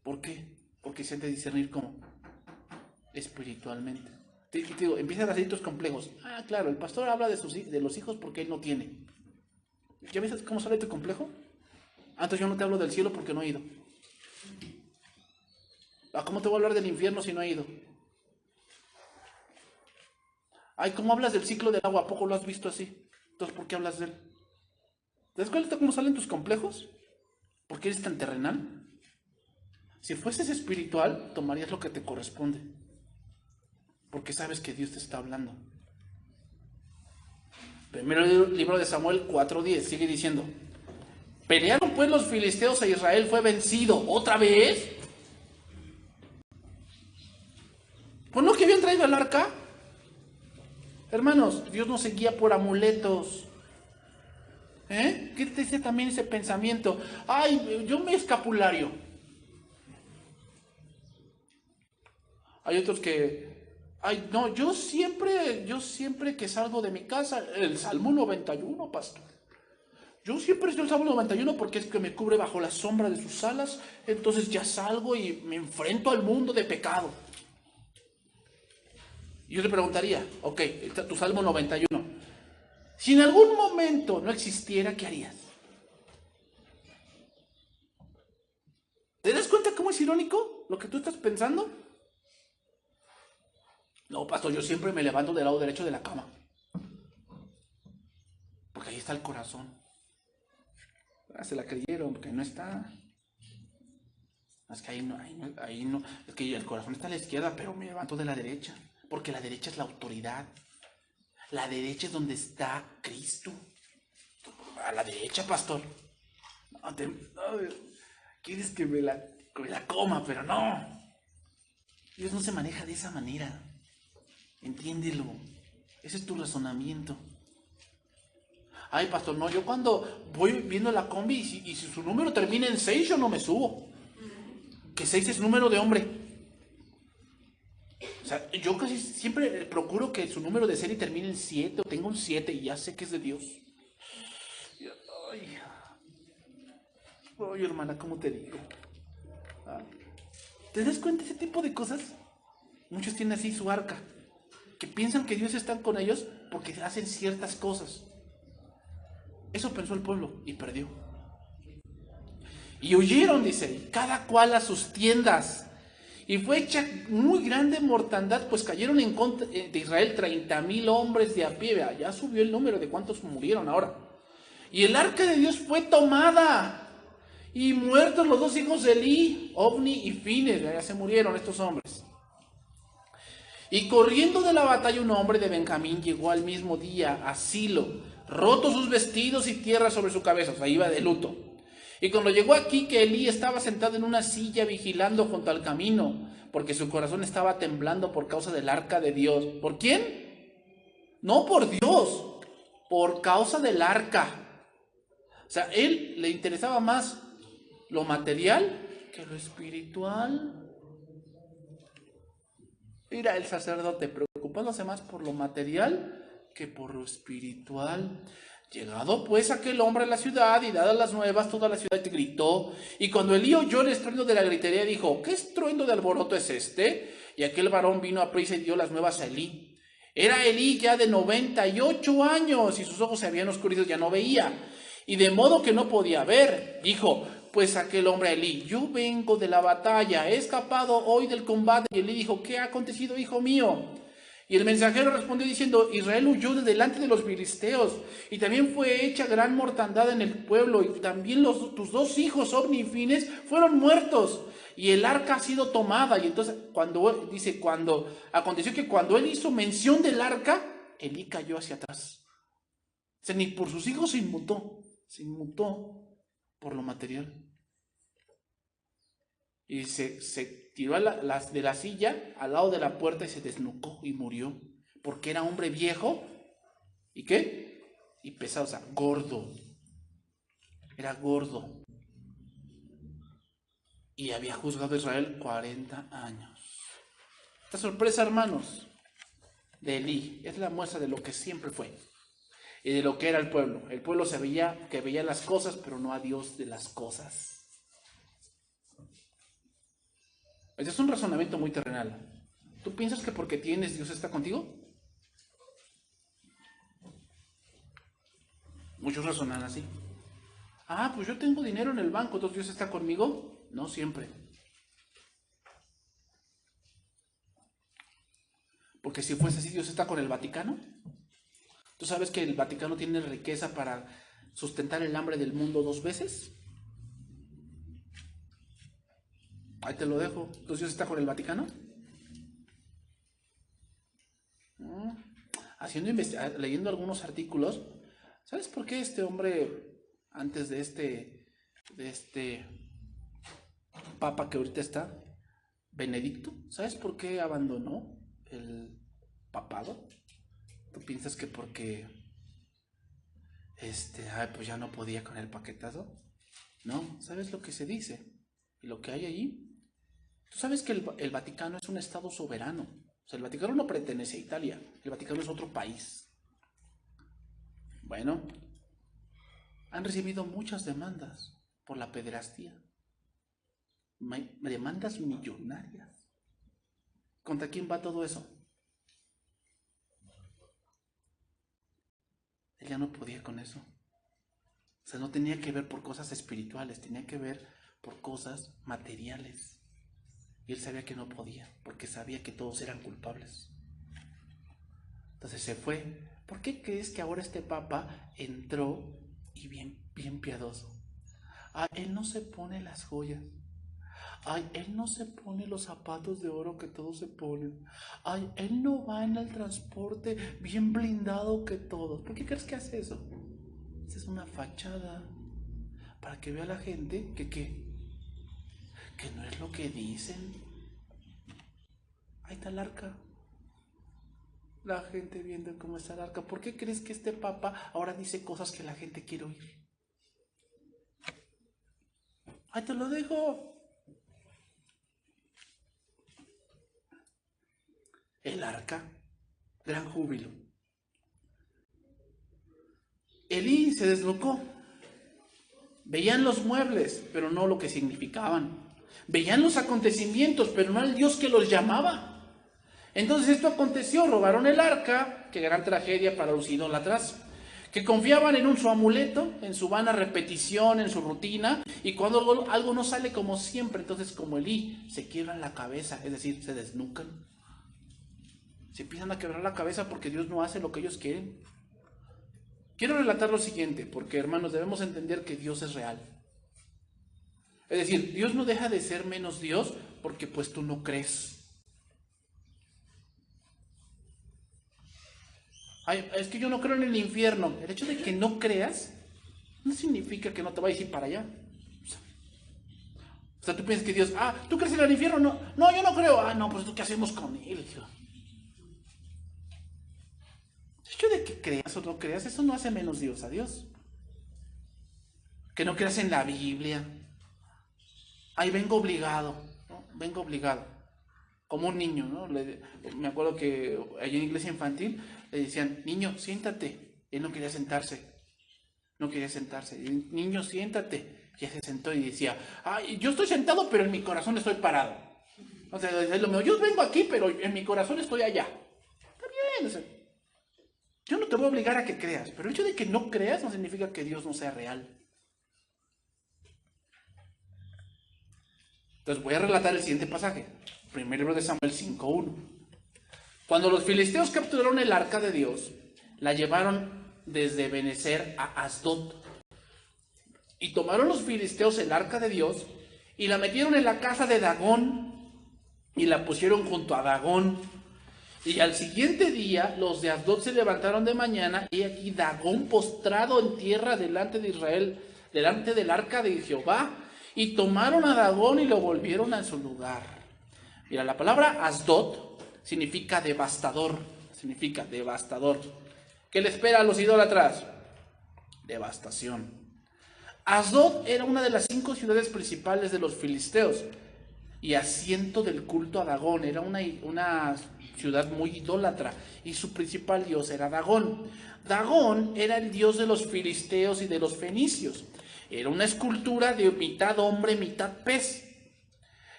¿Por qué? Porque se han de discernir ¿cómo? Espiritualmente. Te digo, empiezan a hacer tus complejos. Ah, claro, el pastor habla de los hijos porque él no tiene. ¿Ya ves cómo sale tu complejo? Ah, entonces yo no te hablo del cielo porque no he ido. Ah, ¿cómo te voy a hablar del infierno si no he ido? Ay, ¿cómo hablas del ciclo del agua? ¿A poco lo has visto así? Entonces, ¿por qué hablas de él? ¿Te das cuenta cómo salen tus complejos? ¿Por qué eres tan terrenal? Si fueses espiritual, tomarías lo que te corresponde. Porque sabes que Dios te está hablando. Primero libro de Samuel 4:10 sigue diciendo: pelearon pues los filisteos e Israel fue vencido. ¿Otra vez? ¿Pues no que habían traído el arca? Hermanos, Dios no se guía por amuletos. ¿Qué te dice también ese pensamiento? Ay, yo me escapulario. Hay otros que, ay, no, yo siempre que salgo de mi casa, el Salmo 91, pastor. Yo siempre estoy el Salmo 91 porque es que me cubre bajo la sombra de sus alas, entonces ya salgo y me enfrento al mundo de pecado. Y yo te preguntaría, ok, tu Salmo 91, si en algún momento no existiera, ¿qué harías? ¿Te das cuenta cómo es irónico lo que tú estás pensando? No, pastor, yo siempre me levanto del lado derecho de la cama. Porque ahí está el corazón. Se la creyeron, porque no está. Es que ahí no. Es que el corazón está a la izquierda, pero me levanto de la derecha. Porque la derecha es la autoridad. La derecha es donde está Cristo. A la derecha, pastor. No, quieres que me la coma, pero no. Dios no se maneja de esa manera. Entiéndelo. Ese es tu razonamiento. Ay, pastor, no, yo cuando voy viendo la combi y si su número termina en 6, yo no me subo. Que 6 es número de hombre. O sea, yo casi siempre procuro que su número de serie termine en 7 o tenga un 7 y ya sé que es de Dios. Ay, hermana, ¿cómo te digo? ¿Te das cuenta de ese tipo de cosas? Muchos tienen así su arca, que piensan que Dios está con ellos porque hacen ciertas cosas. Eso pensó el pueblo y perdió. Y huyeron, dice, cada cual a sus tiendas. Y fue hecha muy grande mortandad, pues cayeron en contra de Israel 30,000 hombres de a pie. Vea, ya subió el número de cuántos murieron ahora. Y el arca de Dios fue tomada. Y muertos los 2 hijos de Elí, Ofni y Fines, ya se murieron estos hombres. Y corriendo de la batalla un hombre de Benjamín llegó al mismo día a Silo, rotos sus vestidos y tierra sobre su cabeza, o sea, iba de luto. Y cuando llegó aquí, que Elí estaba sentado en una silla vigilando junto al camino, porque su corazón estaba temblando por causa del arca de Dios. ¿Por quién? No por Dios, por causa del arca. O sea, él le interesaba más lo material que lo espiritual. Mira, el sacerdote preocupándose más por lo material que por lo espiritual. Llegado pues aquel hombre a la ciudad y dadas las nuevas, toda la ciudad gritó. Y cuando Elí oyó el estruendo de la gritería, dijo: ¿qué estruendo de alboroto es este? Y aquel varón vino a prisa y dio las nuevas a Elí. Era Elí ya de 98 años y sus ojos se habían oscurecido, ya no veía. Y de modo que no podía ver. Dijo pues aquel hombre a Elí: yo vengo de la batalla, he escapado hoy del combate. Y Elí dijo: ¿qué ha acontecido, hijo mío? Y el mensajero respondió diciendo: Israel huyó de delante de los filisteos, y también fue hecha gran mortandad en el pueblo, y también tus 2 hijos, Ofni y Fines, fueron muertos, y el arca ha sido tomada. Y entonces cuando aconteció que cuando él hizo mención del arca, Elí cayó hacia atrás. O sea, ni por sus hijos se inmutó por lo material. Y se tiró de la silla al lado de la puerta y se desnucó y murió. Porque era hombre viejo. ¿Y qué? Y pesado, o sea, gordo. Era gordo. Y había juzgado a Israel 40 años. Esta sorpresa, hermanos, de Elí es la muestra de lo que siempre fue. Y de lo que era el pueblo. El pueblo que veía las cosas, pero no a Dios de las cosas. Ese es un razonamiento muy terrenal. ¿Tú piensas que porque tienes, Dios está contigo? Muchos razonan así. Ah, pues yo tengo dinero en el banco, entonces Dios está conmigo. No siempre. Porque si fuese así, Dios está con el Vaticano. ¿Tú sabes que el Vaticano tiene riqueza para sustentar el hambre del mundo 2 veces? Ahí te lo dejo. ¿Entonces Dios está con el Vaticano? Leyendo algunos artículos, ¿sabes por qué este hombre, antes de este papa que ahorita está, Benedicto, ¿sabes por qué abandonó el papado? ¿Tú piensas que porque pues ya no podía con el paquetazo? No, ¿sabes lo que se dice? Y lo que hay allí. Tú sabes que el Vaticano es un estado soberano. O sea, el Vaticano no pertenece a Italia. El Vaticano es otro país. Bueno, han recibido muchas demandas por la pederastía. Demandas millonarias. ¿Contra quién va todo eso? Él ya no podía con eso. O sea, no tenía que ver por cosas espirituales, tenía que ver por cosas materiales. Y él sabía que no podía, porque sabía que todos eran culpables. Entonces se fue. ¿Por qué crees que ahora este papa entró y bien piadoso? Él no se pone las joyas. Ay, él no se pone los zapatos de oro que todos se ponen. Ay, él no va en el transporte bien blindado que todos. ¿Por qué crees que hace eso? Esa es una fachada para que vea la gente que no es lo que dicen. Ahí está el arca. La gente viendo cómo está el arca. ¿Por qué crees que este papa ahora dice cosas que la gente quiere oír? Ahí te lo dejo. El arca, gran júbilo. Elí se deslocó. Veían los muebles, pero no lo que significaban. Veían los acontecimientos, pero no al Dios que los llamaba. Entonces esto aconteció, robaron el arca, qué gran tragedia para los idólatras, que confiaban en su amuleto, en su vana repetición, en su rutina, y cuando algo no sale como siempre, entonces como Elí, se quiebran la cabeza, es decir, se desnucan. Se empiezan a quebrar la cabeza porque Dios no hace lo que ellos quieren. Quiero relatar lo siguiente, porque hermanos, debemos entender que Dios es real. Es decir, Dios no deja de ser menos Dios porque pues tú no crees. Ay, es que yo no creo en el infierno. El hecho de que no creas no significa que no te vayas a ir para allá. O sea, tú piensas que Dios, ¿tú crees en el infierno? No, yo no creo. No, pues ¿tú qué hacemos con él? El hecho de que creas o no creas, eso no hace menos Dios a Dios. Que no creas en la Biblia. Ay, vengo obligado, ¿no? Vengo obligado. Como un niño, ¿no? Me acuerdo que allí en iglesia infantil le decían, niño, siéntate. Él no quería sentarse. No quería sentarse. Niño, siéntate. Ya se sentó y decía, yo estoy sentado, pero en mi corazón estoy parado. O sea, es lo mismo. Yo vengo aquí, pero en mi corazón estoy allá. Está bien, o sea, yo no te voy a obligar a que creas, pero el hecho de que no creas no significa que Dios no sea real. Entonces voy a relatar el siguiente pasaje. Primer libro de Samuel 5:1. Cuando los filisteos capturaron el arca de Dios, la llevaron desde Benecer a Asdod. Y tomaron los filisteos el arca de Dios y la metieron en la casa de Dagón y la pusieron junto a Dagón. Y al siguiente día los de Asdod se levantaron de mañana y aquí Dagón postrado en tierra delante de Israel, delante del arca de Jehová, y tomaron a Dagón y lo volvieron a su lugar. Mira, la palabra Asdod significa devastador, ¿Qué le espera a los idólatras? Devastación. Asdod era una de las 5 ciudades principales de los filisteos y asiento del culto a Dagón. Era una ciudad muy idólatra y su principal dios era Dagón. Dagón era el dios de los filisteos y de los fenicios. Era una escultura de mitad hombre, mitad pez.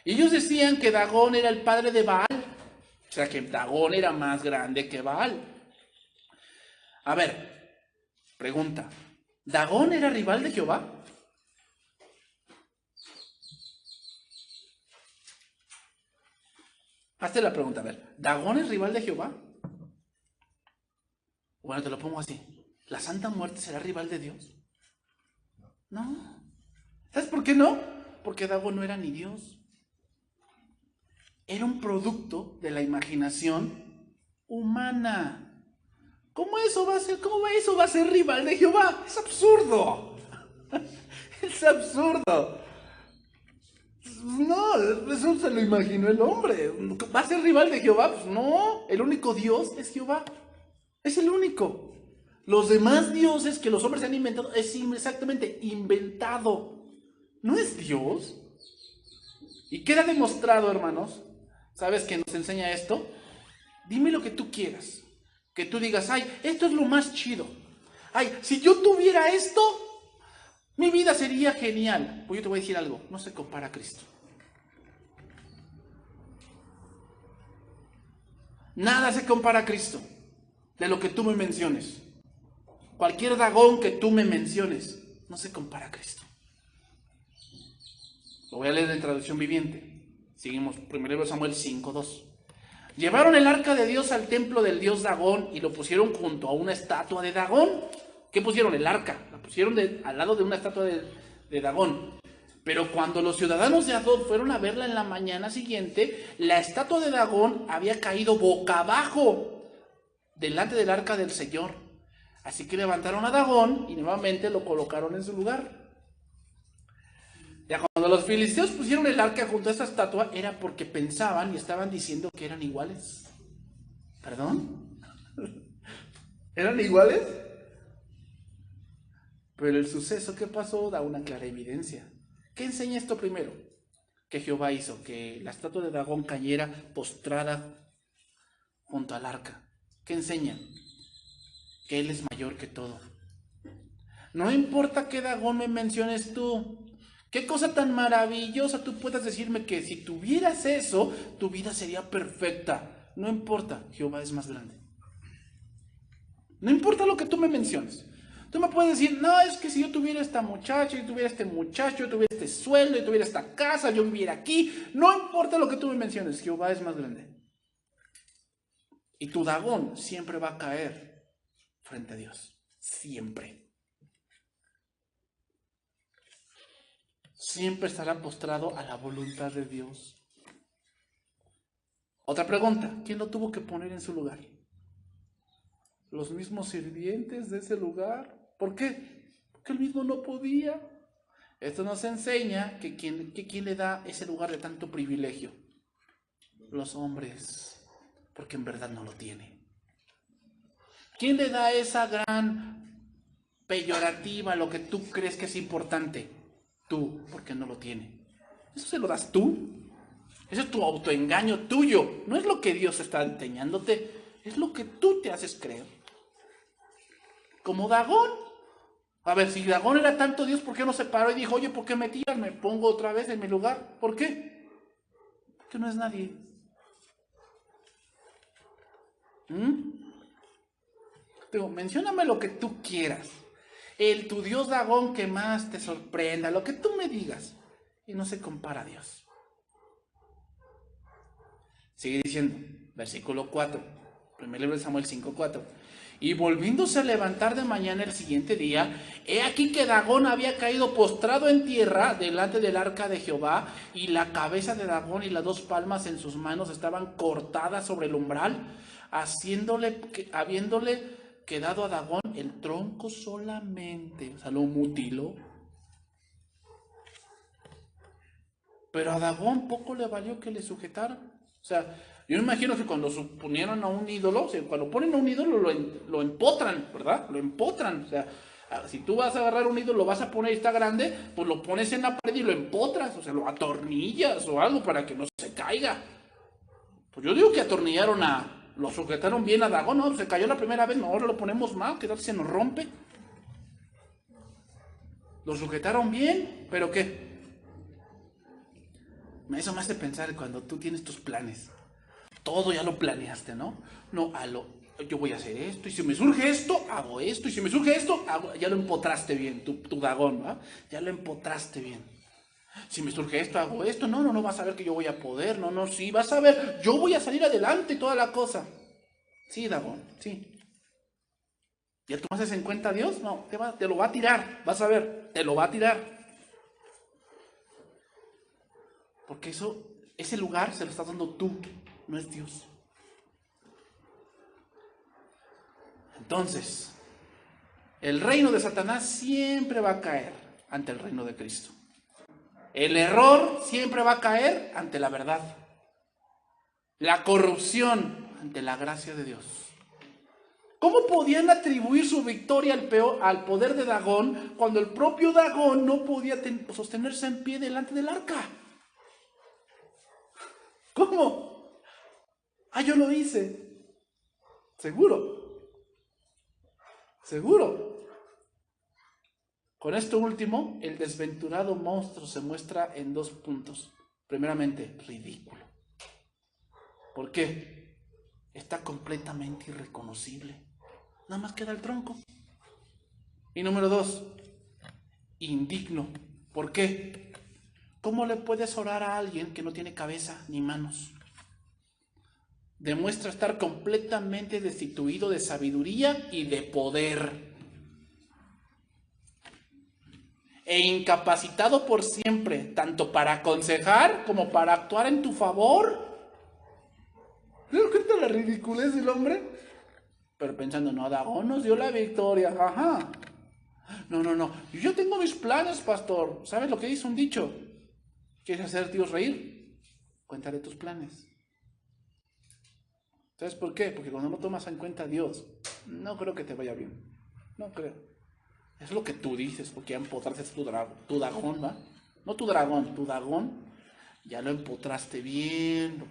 Y ellos decían que Dagón era el padre de Baal. O sea que Dagón era más grande que Baal. A ver, pregunta. ¿Dagón era rival de Jehová? Hazte la pregunta, a ver. ¿Dagón es rival de Jehová? Bueno, te lo pongo así. ¿La Santa Muerte será rival de Dios? No. ¿Sabes por qué no? Porque Dagón no era ni Dios. Era un producto de la imaginación humana. ¿Cómo eso va a ser rival de Jehová? Es absurdo. Es absurdo. No, eso se lo imaginó el hombre. ¿Va a ser rival de Jehová? Pues no, el único Dios es Jehová. Es el único. Los demás dioses que los hombres han inventado es exactamente inventado. No es Dios. Y queda demostrado, hermanos. ¿Sabes qué nos enseña esto? Dime lo que tú quieras. Que tú digas, esto es lo más chido. Si yo tuviera esto, mi vida sería genial. Pues yo te voy a decir algo, no se compara a Cristo. Nada se compara a Cristo de lo que tú me menciones. Cualquier Dagón que tú me menciones, no se compara a Cristo. Lo voy a leer en traducción viviente. Seguimos, 1 Samuel 5:2. Llevaron el arca de Dios al templo del dios Dagón y lo pusieron junto a una estatua de Dagón. ¿Qué pusieron? El arca. La pusieron al lado de una estatua de Dagón. Pero cuando los ciudadanos de Asdod fueron a verla en la mañana siguiente, la estatua de Dagón había caído boca abajo delante del arca del Señor. Así que levantaron a Dagón y nuevamente lo colocaron en su lugar. Ya cuando los filisteos pusieron el arca junto a esta estatua, era porque pensaban y estaban diciendo que eran iguales. ¿Perdón? ¿Eran iguales? Pero el suceso que pasó da una clara evidencia. ¿Qué enseña esto primero? Que Jehová hizo que la estatua de Dagón cayera postrada junto al arca. ¿Qué enseña? Que Él es mayor que todo. No importa qué Dagón me menciones tú. Qué cosa tan maravillosa tú puedas decirme que si tuvieras eso, tu vida sería perfecta. No importa, Jehová es más grande. No importa lo que tú me menciones. Tú me puedes decir, no, es que si yo tuviera esta muchacha, yo tuviera este muchacho, yo tuviera este sueldo, yo tuviera esta casa, yo viviera aquí. No importa lo que tú me menciones, Jehová es más grande. Y tu Dagón siempre va a caer frente a Dios. Siempre. Siempre estará postrado a la voluntad de Dios. Otra pregunta, ¿quién lo tuvo que poner en su lugar? ¿Los mismos sirvientes de ese lugar? ¿Por qué? Porque él mismo no podía. Esto nos enseña que quién le da ese lugar de tanto privilegio. Los hombres, porque en verdad no lo tiene. ¿Quién le da esa gran peyorativa, lo que tú crees que es importante? Tú, porque no lo tiene. ¿Eso se lo das tú? Eso es tu autoengaño tuyo. No es lo que Dios está enseñándote, es lo que tú te haces creer. Como Dagón. A ver, si Dagón era tanto Dios, ¿por qué no se paró y dijo, oye, ¿por qué me tiran? Me pongo otra vez en mi lugar. ¿Por qué? Porque no es nadie. Digo, mencióname lo que tú quieras. Tu Dios Dagón que más te sorprenda, lo que tú me digas. Y no se compara a Dios. Sigue diciendo, versículo 4, primer libro de Samuel 5:4. Y volviéndose a levantar de mañana el siguiente día, he aquí que Dagón había caído postrado en tierra delante del arca de Jehová, y la cabeza de Dagón y las 2 palmas en sus manos estaban cortadas sobre el umbral, habiéndole quedado a Dagón el tronco solamente. O sea, lo mutiló. Pero a Dagón poco le valió que le sujetara. O sea, yo me imagino que cuando ponieron a un ídolo, o sea, cuando ponen a un ídolo lo empotran, ¿verdad? Lo empotran. O sea, si tú vas a agarrar un ídolo, lo vas a poner y está grande, pues lo pones en la pared y lo empotras, o sea, lo atornillas o algo para que no se caiga. Pues yo digo que lo sujetaron bien a Dagón, no, se cayó la primera vez, no, ahora lo ponemos mal, que tal si se nos rompe. Lo sujetaron bien, pero ¿qué? Eso me hace pensar cuando tú tienes tus planes. Todo ya lo planeaste, ¿no? No, yo voy a hacer esto, y si me surge esto, hago esto, y si me surge esto, ya lo empotraste bien, tu Dagón, ¿va? Ya lo empotraste bien. Si me surge esto, hago esto, no vas a ver que yo voy a poder, no, sí, vas a ver, yo voy a salir adelante y toda la cosa. Sí, Dagón, sí. ¿Ya tú haces en cuenta a Dios? No, te lo va a tirar, vas a ver, te lo va a tirar. Porque ese lugar se lo estás dando tú, no es Dios. Entonces, el reino de Satanás siempre va a caer ante el reino de Cristo. El error siempre va a caer ante la verdad. La corrupción ante la gracia de Dios. ¿Cómo podían atribuir su victoria al poder de Dagón cuando el propio Dagón no podía sostenerse en pie delante del arca? ¿Cómo? Yo lo hice. Seguro. Con esto último, el desventurado monstruo se muestra en 2 puntos. Primeramente, ridículo. ¿Por qué? Está completamente irreconocible. Nada más queda el tronco. Y número 2, indigno. ¿Por qué? ¿Cómo le puedes orar a alguien que no tiene cabeza ni manos? Demuestra estar completamente destituido de sabiduría y de poder. e incapacitado por siempre, tanto para aconsejar como para actuar en tu favor. ¿Te das cuenta de la ridiculez del hombre? Pero pensando, no, Dagón nos dio la victoria, ajá. No, yo tengo mis planes, pastor. ¿Sabes lo que dice un dicho? ¿Quieres hacer a Dios reír? Cuéntale tus planes. ¿Sabes por qué? Porque cuando no tomas en cuenta a Dios, no creo que te vaya bien. No creo. Es lo que tú dices, porque ya empotraste tu Dagón, ¿va? No tu dragón, tu Dagón. Ya lo empotraste bien,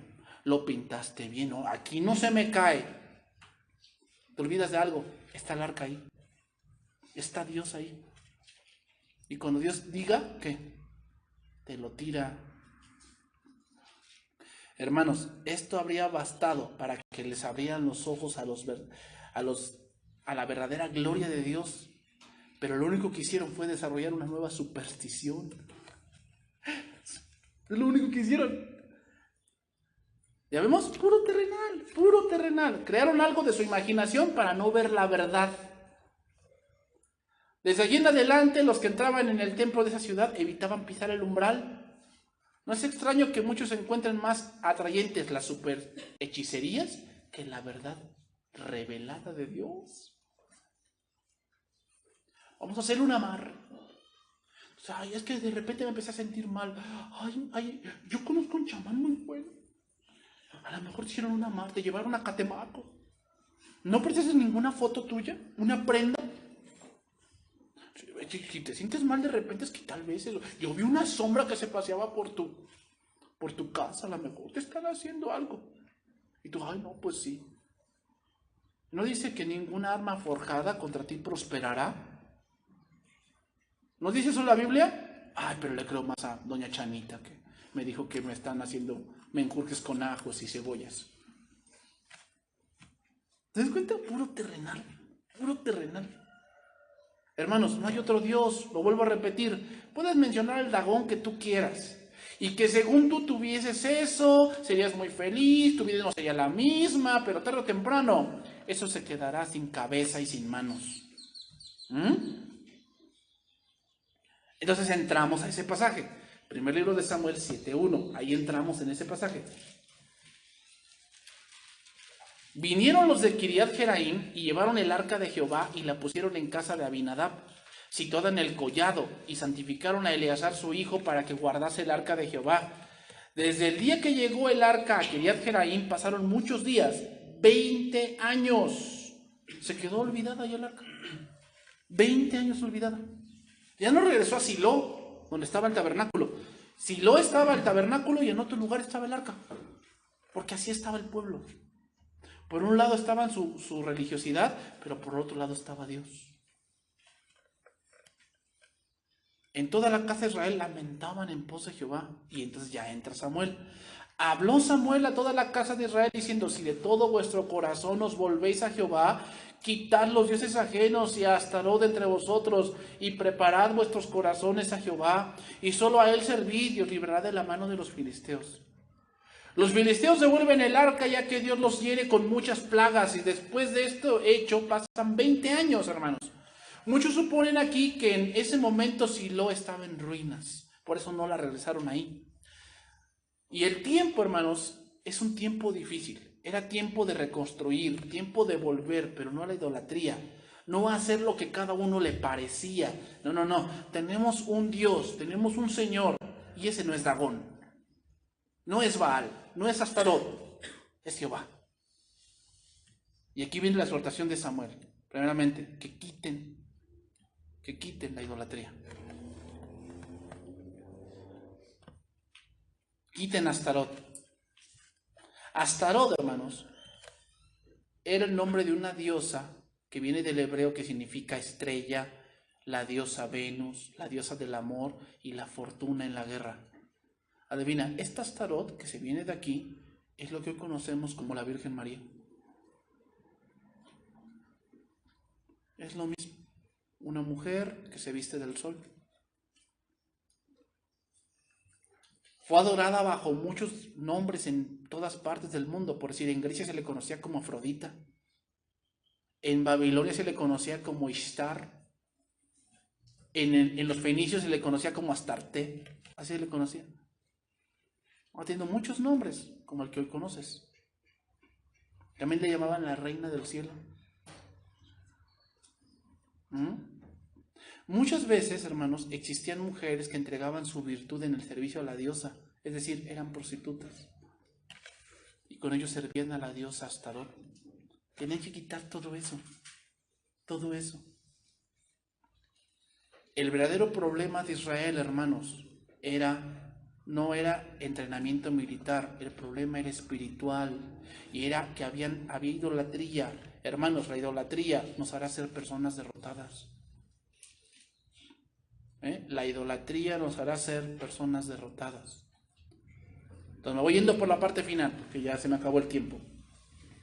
lo pintaste bien. No, aquí no se me cae. Te olvidas de algo. Está el arca ahí. Está Dios ahí. Y cuando Dios diga, ¿qué? Te lo tira. Hermanos, esto habría bastado para que les abrieran los ojos a la verdadera gloria de Dios. Pero lo único que hicieron fue desarrollar una nueva superstición. Es lo único que hicieron. Ya vemos, puro terrenal, puro terrenal. Crearon algo de su imaginación para no ver la verdad. Desde allí en adelante, los que entraban en el templo de esa ciudad evitaban pisar el umbral. No es extraño que muchos encuentren más atrayentes las superhechicerías que la verdad revelada de Dios. Vamos a hacer un amarre. Ay, es que de repente me empecé a sentir mal. Ay, yo conozco un chamán muy bueno. A lo mejor hicieron un amarre, te llevaron a Catemaco. ¿No precisas ninguna foto tuya? ¿Una prenda? Si te sientes mal de repente es que tal vez yo vi una sombra que se paseaba por tu casa, a lo mejor te están haciendo algo. Y tú, ay no, pues sí. ¿No dice que ninguna arma forjada contra ti prosperará? ¿No dice eso la Biblia? Ay, pero le creo más a doña Chanita, que me dijo que me están haciendo menjurjes con ajos y cebollas. ¿Te das cuenta? Puro terrenal, puro terrenal. Hermanos, no hay otro Dios, lo vuelvo a repetir. Puedes mencionar el Dagón que tú quieras. Y que según tú tuvieses eso, serías muy feliz, tu vida no sería la misma, pero tarde o temprano, eso se quedará sin cabeza y sin manos. Entonces entramos a ese pasaje. Primer libro de Samuel 7:1. Ahí entramos en ese pasaje. Vinieron los de Kiriat Jeraim y llevaron el arca de Jehová y la pusieron en casa de Abinadab, situada en el collado, y santificaron a Eleazar su hijo para que guardase el arca de Jehová. Desde el día que llegó el arca a Kiriat Jeraim pasaron muchos días, 20 años. Se quedó olvidada ya el arca. 20 años olvidada. Ya no regresó a Silo, donde estaba el tabernáculo. Silo estaba el tabernáculo y en otro lugar estaba el arca. Porque así estaba el pueblo. Por un lado estaba su religiosidad, pero por otro lado estaba Dios. En toda la casa de Israel lamentaban en pos de Jehová. Y entonces ya entra Samuel. Habló Samuel a toda la casa de Israel diciendo: si de todo vuestro corazón os volvéis a Jehová, quitad los dioses ajenos y a Astarot entre vosotros, y preparad vuestros corazones a Jehová, y solo a él servid, y os librará de la mano de los filisteos. Los filisteos devuelven el arca, ya que Dios los hiere con muchas plagas, y después de esto hecho pasan 20 años, hermanos. Muchos suponen aquí que en ese momento Silo estaba en ruinas, por eso no la regresaron ahí. Y el tiempo, hermanos, es un tiempo difícil. Era tiempo de reconstruir, tiempo de volver, pero no a la idolatría. No a hacer lo que cada uno le parecía. No. Tenemos un Dios, tenemos un Señor, y ese no es Dagón. No es Baal, no es Astarot, es Jehová. Y aquí viene la exhortación de Samuel. Primeramente, que quiten la idolatría. Quiten Astarot. Astarot, hermanos, era el nombre de una diosa que viene del hebreo, que significa estrella, la diosa Venus, la diosa del amor y la fortuna en la guerra. Adivina, esta Astarot que se viene de aquí es lo que hoy conocemos como la Virgen María. Es lo mismo, una mujer que se viste del sol. Fue adorada bajo muchos nombres en todas partes del mundo. Por decir, en Grecia se le conocía como Afrodita. En Babilonia se le conocía como Ishtar. En los fenicios se le conocía como Astarte, así se le conocía. Ha tenido muchos nombres, como el que hoy conoces. También le llamaban la reina del cielo. Muchas veces, hermanos, existían mujeres que entregaban su virtud en el servicio a la diosa, es decir, eran prostitutas. Y con ellos servían a la diosa Astarot. Tenían que quitar todo eso. Todo eso. El verdadero problema de Israel, hermanos, no era entrenamiento militar, el problema era espiritual. Y era que había idolatría. Hermanos, la idolatría nos hará ser personas derrotadas. La idolatría nos hará ser personas derrotadas. Entonces me voy yendo por la parte final, porque ya se me acabó el tiempo.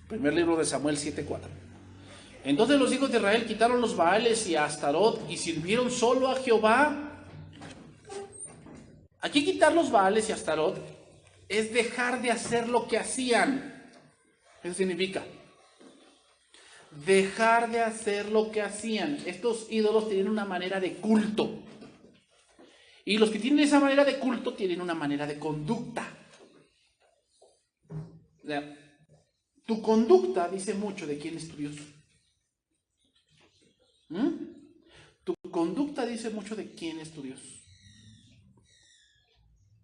Primer libro de Samuel 7:4. Entonces los hijos de Israel quitaron los Baales y a Astarot y sirvieron solo a Jehová. Aquí quitar los Baales y Astarot es dejar de hacer lo que hacían. Eso significa dejar de hacer lo que hacían. Estos ídolos tienen una manera de culto. Y los que tienen esa manera de culto tienen una manera de conducta. O sea, tu conducta dice mucho de quién es tu Dios. Tu conducta dice mucho de quién es tu Dios.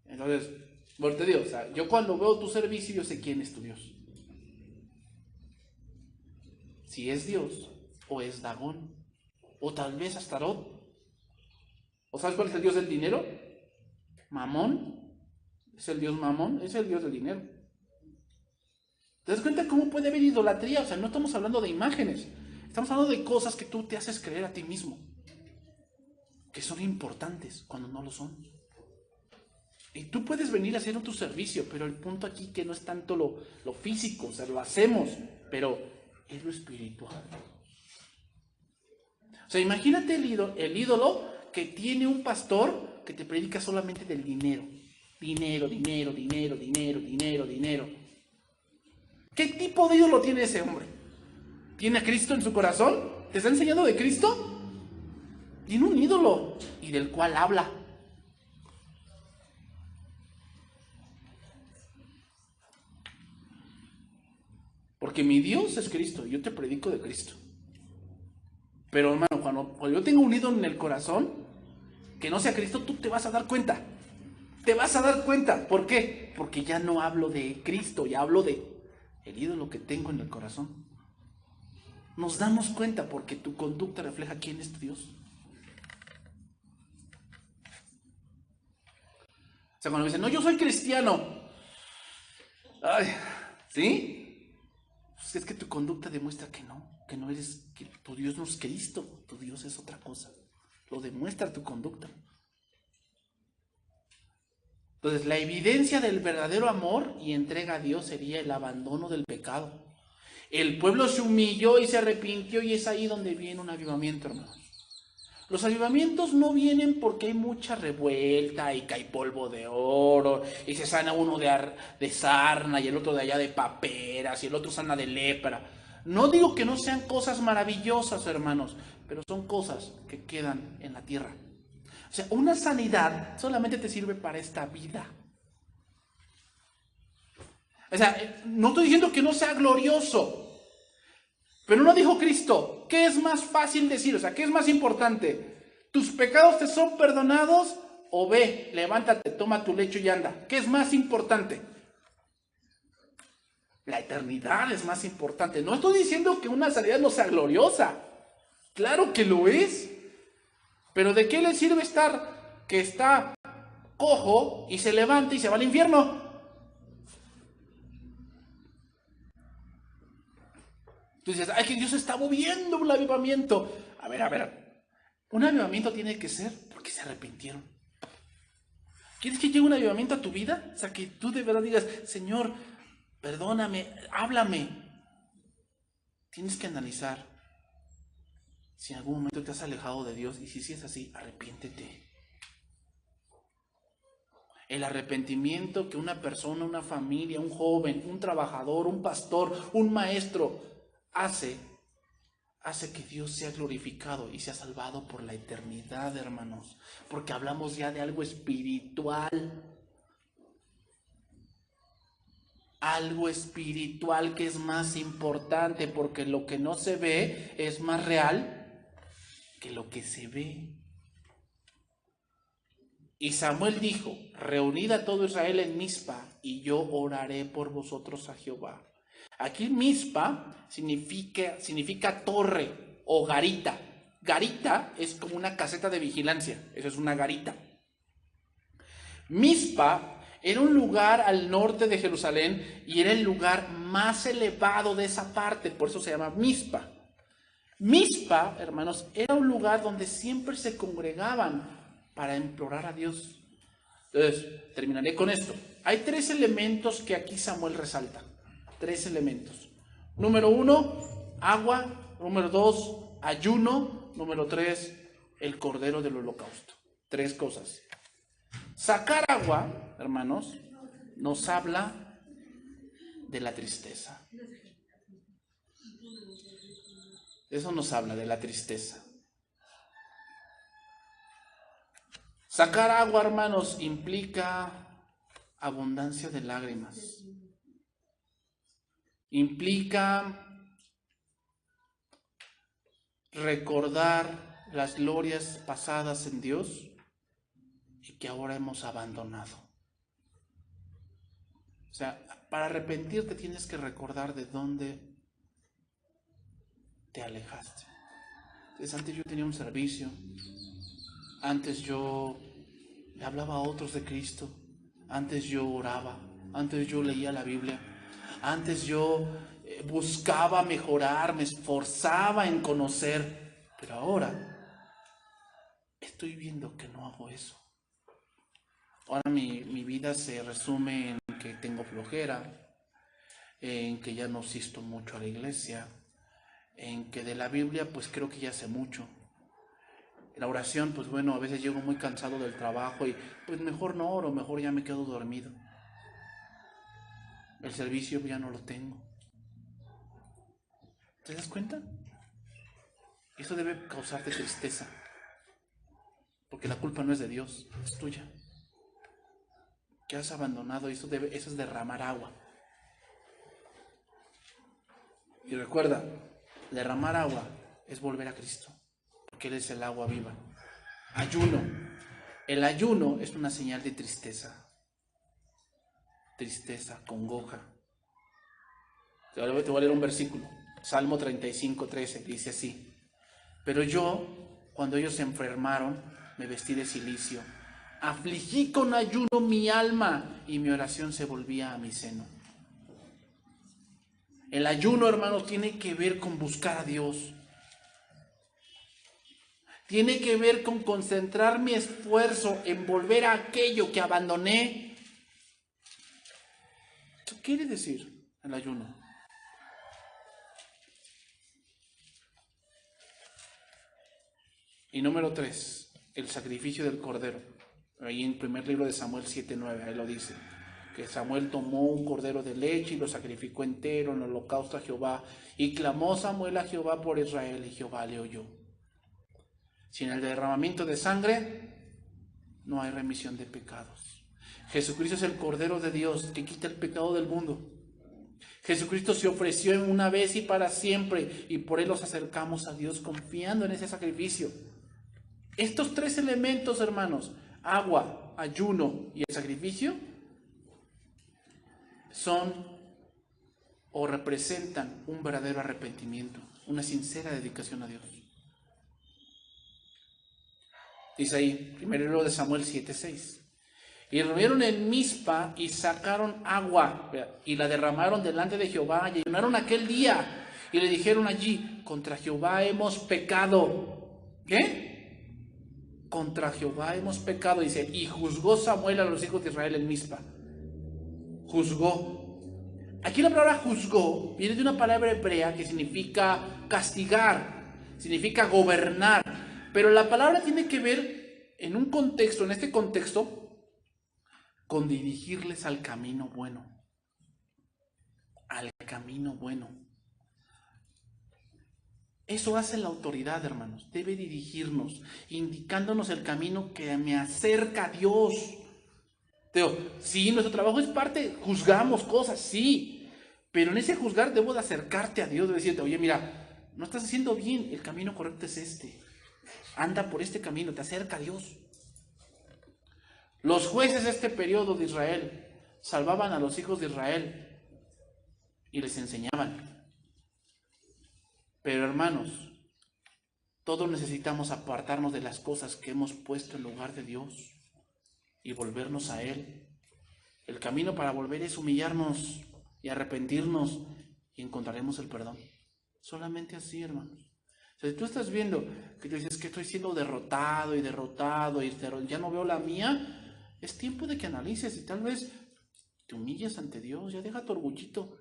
Entonces, bueno, te digo, o sea, yo cuando veo tu servicio, yo sé quién es tu Dios. Si es Dios, o es Dagón, o tal vez Astarot. ¿O sabes cuál es el Dios del dinero? Mamón. Es el Dios Mamón, es el Dios del dinero. ¿Te das cuenta cómo puede haber idolatría? O sea, no estamos hablando de imágenes. Estamos hablando de cosas que tú te haces creer a ti mismo. Que son importantes cuando no lo son. Y tú puedes venir a hacer tu servicio, pero el punto aquí que no es tanto lo físico, o sea, lo hacemos, pero es lo espiritual. O sea, imagínate el ídolo que tiene un pastor que te predica solamente del dinero. Dinero, dinero, dinero, dinero, dinero, dinero. ¿Qué tipo de ídolo tiene ese hombre? ¿Tiene a Cristo en su corazón? ¿Te está enseñando de Cristo? Tiene un ídolo y del cual habla. Porque mi Dios es Cristo y yo te predico de Cristo. Pero hermano, cuando yo tengo un ídolo en el corazón, que no sea Cristo, tú te vas a dar cuenta. Te vas a dar cuenta. ¿Por qué? Porque ya no hablo de Cristo, ya hablo de el ídolo que tengo en el corazón. Nos damos cuenta porque tu conducta refleja quién es tu Dios. O sea, cuando me dicen, no, yo soy cristiano. Ay, ¿sí? Pues es que tu conducta demuestra que no eres, que tu Dios no es Cristo, tu Dios es otra cosa. Lo demuestra tu conducta. Entonces, la evidencia del verdadero amor y entrega a Dios sería el abandono del pecado. El pueblo se humilló y se arrepintió y es ahí donde viene un avivamiento, hermanos. Los avivamientos no vienen porque hay mucha revuelta y cae polvo de oro y se sana uno de sarna y el otro de allá de paperas y el otro sana de lepra. No digo que no sean cosas maravillosas, hermanos, pero son cosas que quedan en la tierra. O sea, una sanidad solamente te sirve para esta vida. O sea, no estoy diciendo que no sea glorioso. Pero no dijo Cristo, ¿qué es más fácil decir? O sea, ¿qué es más importante? ¿Tus pecados te son perdonados? O ve, levántate, toma tu lecho y anda. ¿Qué es más importante? La eternidad es más importante. No estoy diciendo que una sanidad no sea gloriosa. Claro que lo es. Pero ¿de qué le sirve que está cojo y se levanta y se va al infierno? Tú dices, ay, que Dios está moviendo un avivamiento. A ver. Un avivamiento tiene que ser porque se arrepintieron. ¿Quieres que llegue un avivamiento a tu vida? O sea, que tú de verdad digas, Señor, perdóname, háblame. Tienes que analizar si en algún momento te has alejado de Dios y si es así, arrepiéntete. El arrepentimiento que una persona, una familia, un joven, un trabajador, un pastor, un maestro hace hace que Dios sea glorificado y sea salvado por la eternidad, hermanos, porque hablamos ya de algo espiritual. Algo espiritual que es más importante, porque lo que no se ve es más real que lo que se ve. Y Samuel dijo: reunid a todo Israel en Mizpa, y yo oraré por vosotros a Jehová. Aquí Mizpa significa torre o garita. Garita es como una caseta de vigilancia, eso es una garita. Mizpa era un lugar al norte de Jerusalén y era el lugar más elevado de esa parte, por eso se llama Mizpa. Mizpa, hermanos, era un lugar donde siempre se congregaban para implorar a Dios. Entonces, terminaré con esto. Hay 3 elementos que aquí Samuel resalta. 3 elementos. Número 1, agua. Número 2, ayuno. Número 3, el cordero del holocausto. 3 cosas. Sacar agua, hermanos, nos habla de la tristeza. Eso nos habla de la tristeza. Sacar agua, hermanos, implica abundancia de lágrimas. Implica recordar las glorias pasadas en Dios y que ahora hemos abandonado. O sea, para arrepentirte tienes que recordar de dónde te alejaste. Entonces, antes yo tenía un servicio, antes yo le hablaba a otros de Cristo, antes yo oraba, antes yo leía la Biblia, antes yo buscaba mejorar, me esforzaba en conocer, pero ahora estoy viendo que no hago eso. Ahora mi vida se resume en que tengo flojera, en que ya no asisto mucho a la iglesia, en que de la Biblia pues creo que ya sé mucho. La oración, pues bueno, a veces llego muy cansado del trabajo y pues mejor no oro, mejor ya me quedo dormido. El servicio ya no lo tengo. ¿Te das cuenta? Eso debe causarte tristeza, porque la culpa no es de Dios, es tuya. Que has abandonado, eso es derramar agua. Y recuerda, derramar agua es volver a Cristo, porque Él es el agua viva. Ayuno. El ayuno es una señal de tristeza. Tristeza, congoja. Te voy a leer un versículo. Salmo 35:13, dice así: pero yo, cuando ellos se enfermaron, me vestí de cilicio. Afligí con ayuno mi alma y mi oración se volvía a mi seno. El ayuno, hermanos, tiene que ver con buscar a Dios. Tiene que ver con concentrar mi esfuerzo en volver a aquello que abandoné. ¿Qué quiere decir el ayuno? Y número 3, el sacrificio del cordero. Ahí en el primer libro de Samuel 7:9, ahí lo dice. Que Samuel tomó un cordero de leche y lo sacrificó entero en el holocausto a Jehová. Y clamó Samuel a Jehová por Israel, y Jehová le oyó. Sin el derramamiento de sangre, no hay remisión de pecados. Jesucristo es el Cordero de Dios que quita el pecado del mundo. Jesucristo se ofreció una vez y para siempre, y por Él nos acercamos a Dios confiando en ese sacrificio. Estos 3 elementos, hermanos, agua, ayuno y el sacrificio, son o representan un verdadero arrepentimiento, una sincera dedicación a Dios. Dice ahí, primero libro de Samuel 7:6. Y reunieron en Mizpa y sacaron agua y la derramaron delante de Jehová y ayunaron aquel día y le dijeron allí: contra Jehová hemos pecado. ¿Qué? Contra Jehová hemos pecado, dice. Y juzgó Samuel a los hijos de Israel en Mizpa. Juzgó. Aquí la palabra juzgó viene de una palabra hebrea que significa castigar, significa gobernar. Pero la palabra tiene que ver en un contexto, en este contexto, con dirigirles al camino bueno. Al camino bueno. Eso hace la autoridad, hermanos. Debe dirigirnos, indicándonos el camino que me acerca a Dios. Sí, nuestro trabajo es parte, juzgamos cosas, sí. Pero en ese juzgar debo de acercarte a Dios, de decirte, oye, mira, no estás haciendo bien, el camino correcto es este. Anda por este camino, te acerca a Dios. Los jueces de este periodo de Israel salvaban a los hijos de Israel y les enseñaban. Pero hermanos, todos necesitamos apartarnos de las cosas que hemos puesto en lugar de Dios y volvernos a Él. El camino para volver es humillarnos y arrepentirnos y encontraremos el perdón. Solamente así, hermanos. O sea, si tú estás viendo que tú dices que estoy siendo derrotado y ya no veo la mía, es tiempo de que analices y tal vez te humilles ante Dios, ya deja tu orgullito.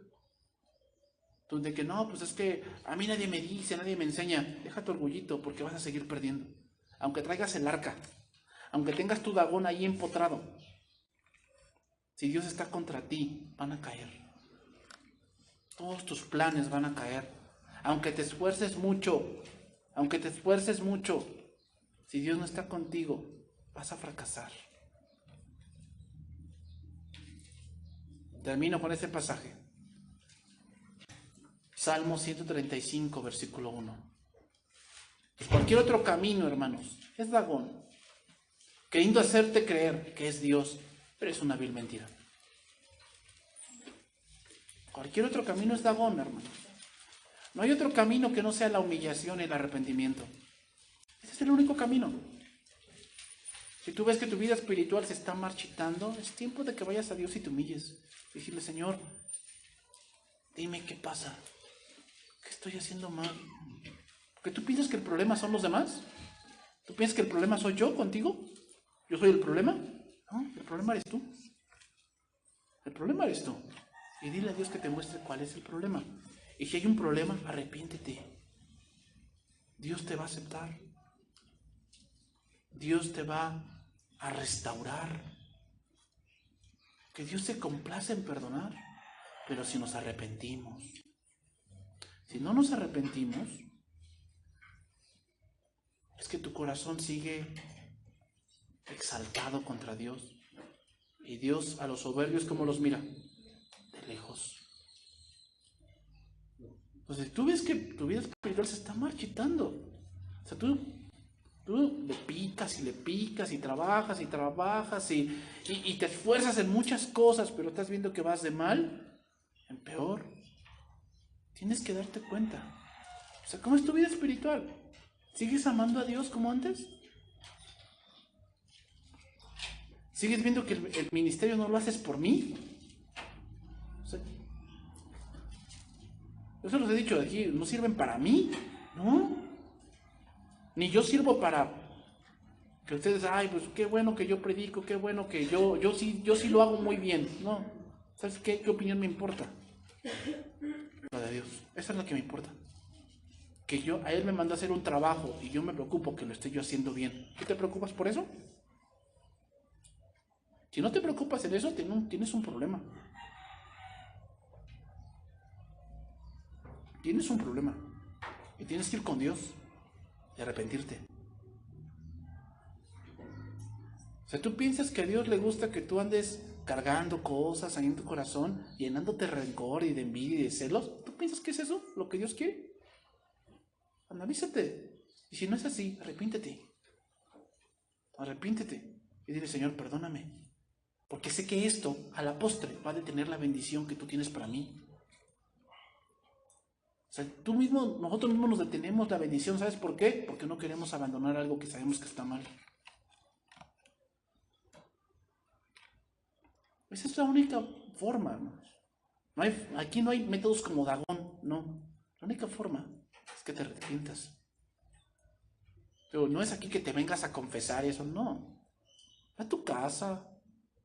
Tú de que no, pues es que a mí nadie me dice, nadie me enseña, deja tu orgullito porque vas a seguir perdiendo. Aunque traigas el arca, aunque tengas tu Dagón ahí empotrado, si Dios está contra ti, van a caer. Todos tus planes van a caer. Aunque te esfuerces mucho, si Dios no está contigo, vas a fracasar. Termino con ese pasaje. Salmo 135, versículo 1. Pues cualquier otro camino, hermanos, es Dagón, queriendo hacerte creer que es Dios, pero es una vil mentira. Cualquier otro camino es Dagón, hermanos. No hay otro camino que no sea la humillación y el arrepentimiento. Ese es el único camino. Si tú ves que tu vida espiritual se está marchitando, es tiempo de que vayas a Dios y te humilles. Y decirle, Señor, dime qué pasa. ¿Qué estoy haciendo mal? Porque tú piensas que el problema son los demás. ¿Tú piensas que el problema soy yo contigo? ¿Yo soy el problema? No, el problema eres tú. El problema eres tú. Y dile a Dios que te muestre cuál es el problema. Y si hay un problema, arrepiéntete. Dios te va a aceptar. Dios te va a restaurar. Que Dios se complace en perdonar. Pero si nos arrepentimos. Si no nos arrepentimos, es que tu corazón sigue exaltado contra Dios. Y Dios a los soberbios, ¿cómo los mira? De lejos. Entonces, tú ves que tu vida espiritual se está marchitando. O sea, tú le picas y trabajas y te esfuerzas en muchas cosas, pero estás viendo que vas de mal en peor. Tienes que darte cuenta. O sea, ¿cómo es tu vida espiritual? ¿Sigues amando a Dios como antes? ¿Sigues viendo que el ministerio no lo haces por mí? O sea, yo se los he dicho aquí, ¿no sirven para mí? No. Ni yo sirvo para que ustedes, ay, pues qué bueno que yo predico, qué bueno que yo sí lo hago muy bien. No. ¿Sabes qué? ¿Qué opinión me importa? La de Dios. Esa es la que me importa. Que a Él me mandó a hacer un trabajo y yo me preocupo que lo esté yo haciendo bien. ¿Tú te preocupas por eso? Si no te preocupas en eso, tienes un problema. Tienes un problema. Y tienes que ir con Dios y arrepentirte. O sea, tú piensas que a Dios le gusta que tú andes cargando cosas ahí en tu corazón, llenándote de rencor y de envidia y de celos. ¿Tú piensas que es eso lo que Dios quiere? Analízate. Y si no es así, arrepiéntete. Arrepiéntete. Y dile, Señor, perdóname. Porque sé que esto, a la postre, va a detener la bendición que tú tienes para mí. O sea, nosotros mismos nos detenemos la bendición. ¿Sabes por qué? Porque no queremos abandonar algo que sabemos que está mal. Esa es la única forma, hermanos. Aquí no hay métodos como Dagón, no. La única forma es que te arrepientas. Pero no es aquí que te vengas a confesar eso, no. Ve a tu casa,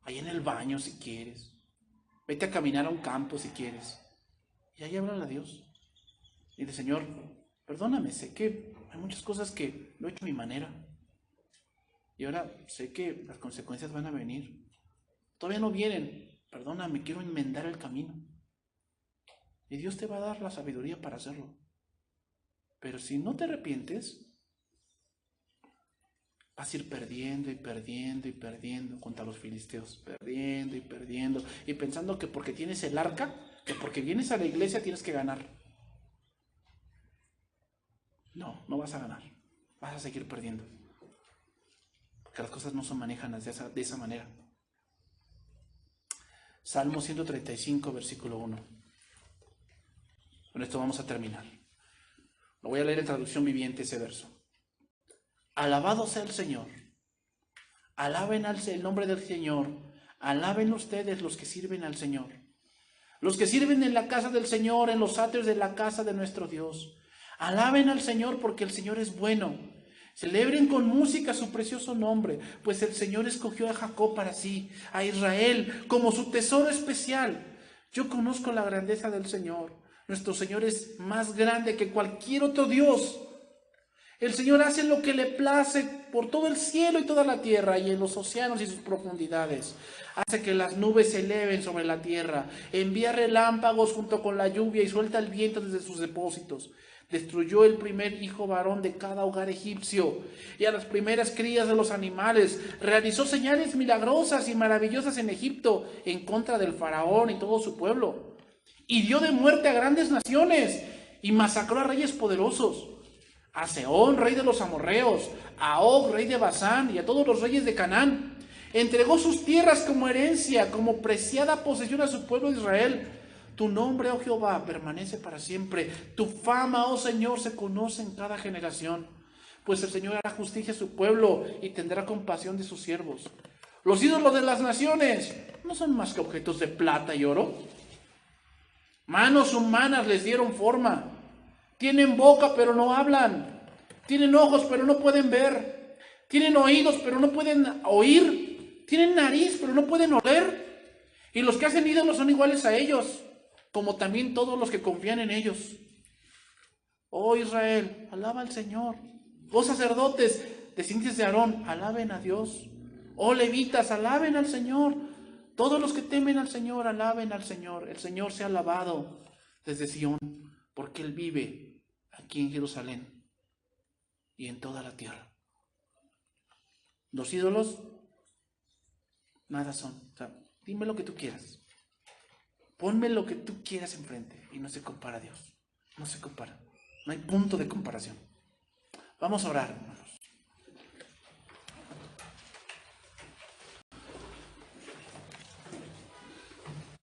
ahí en el baño si quieres. Vete a caminar a un campo si quieres. Y ahí háblale a Dios. Y dile, Señor, perdóname, sé que hay muchas cosas que lo he hecho a mi manera. Y ahora sé que las consecuencias van a venir. Todavía no vienen. Perdóname, quiero enmendar el camino. Y Dios te va a dar la sabiduría para hacerlo. Pero si no te arrepientes, vas a ir perdiendo y perdiendo y perdiendo contra los filisteos, perdiendo y perdiendo, y pensando que porque tienes el arca, que porque vienes a la iglesia tienes que ganar. No, no vas a ganar, vas a seguir perdiendo, porque las cosas no se manejan de esa manera. Salmo 135, versículo 1. Con esto vamos a terminar. Lo voy a leer en traducción viviente ese verso. Alabado sea el Señor. Alaben el nombre del Señor. Alaben ustedes los que sirven al Señor. Los que sirven en la casa del Señor, en los atrios de la casa de nuestro Dios. Alaben al Señor porque el Señor es bueno. Celebren con música su precioso nombre, pues el Señor escogió a Jacob para sí, a Israel como su tesoro especial. Yo conozco la grandeza del Señor. Nuestro Señor es más grande que cualquier otro Dios. El Señor hace lo que le place por todo el cielo y toda la tierra y en los océanos y sus profundidades. Hace que las nubes se eleven sobre la tierra. Envía relámpagos junto con la lluvia y suelta el viento desde sus depósitos. Destruyó el primer hijo varón de cada hogar egipcio y a las primeras crías de los animales. Realizó señales milagrosas y maravillosas en Egipto en contra del faraón y todo su pueblo. Y dio de muerte a grandes naciones y masacró a reyes poderosos. A Sehón, rey de los amorreos, a Og, rey de Basán, y a todos los reyes de Canaán. Entregó sus tierras como herencia, como preciada posesión a su pueblo Israel. Tu nombre, oh Jehová, permanece para siempre. Tu fama, oh Señor, se conoce en cada generación. Pues el Señor hará justicia a su pueblo y tendrá compasión de sus siervos. Los ídolos de las naciones no son más que objetos de plata y oro. Manos humanas les dieron forma. Tienen boca, pero no hablan. Tienen ojos, pero no pueden ver. Tienen oídos, pero no pueden oír. Tienen nariz, pero no pueden oler. Y los que hacen ídolos son iguales a ellos, como también todos los que confían en ellos. Oh Israel, alaba al Señor. Oh sacerdotes, descendientes de Aarón, alaben a Dios. Oh levitas, alaben al Señor. Todos los que temen al Señor, alaben al Señor. El Señor sea alabado desde Sión, porque Él vive aquí en Jerusalén y en toda la tierra. Los ídolos, nada son. O sea, dime lo que tú quieras. Ponme lo que tú quieras enfrente y no se compara a Dios. No se compara. No hay punto de comparación. Vamos a orar, hermanos.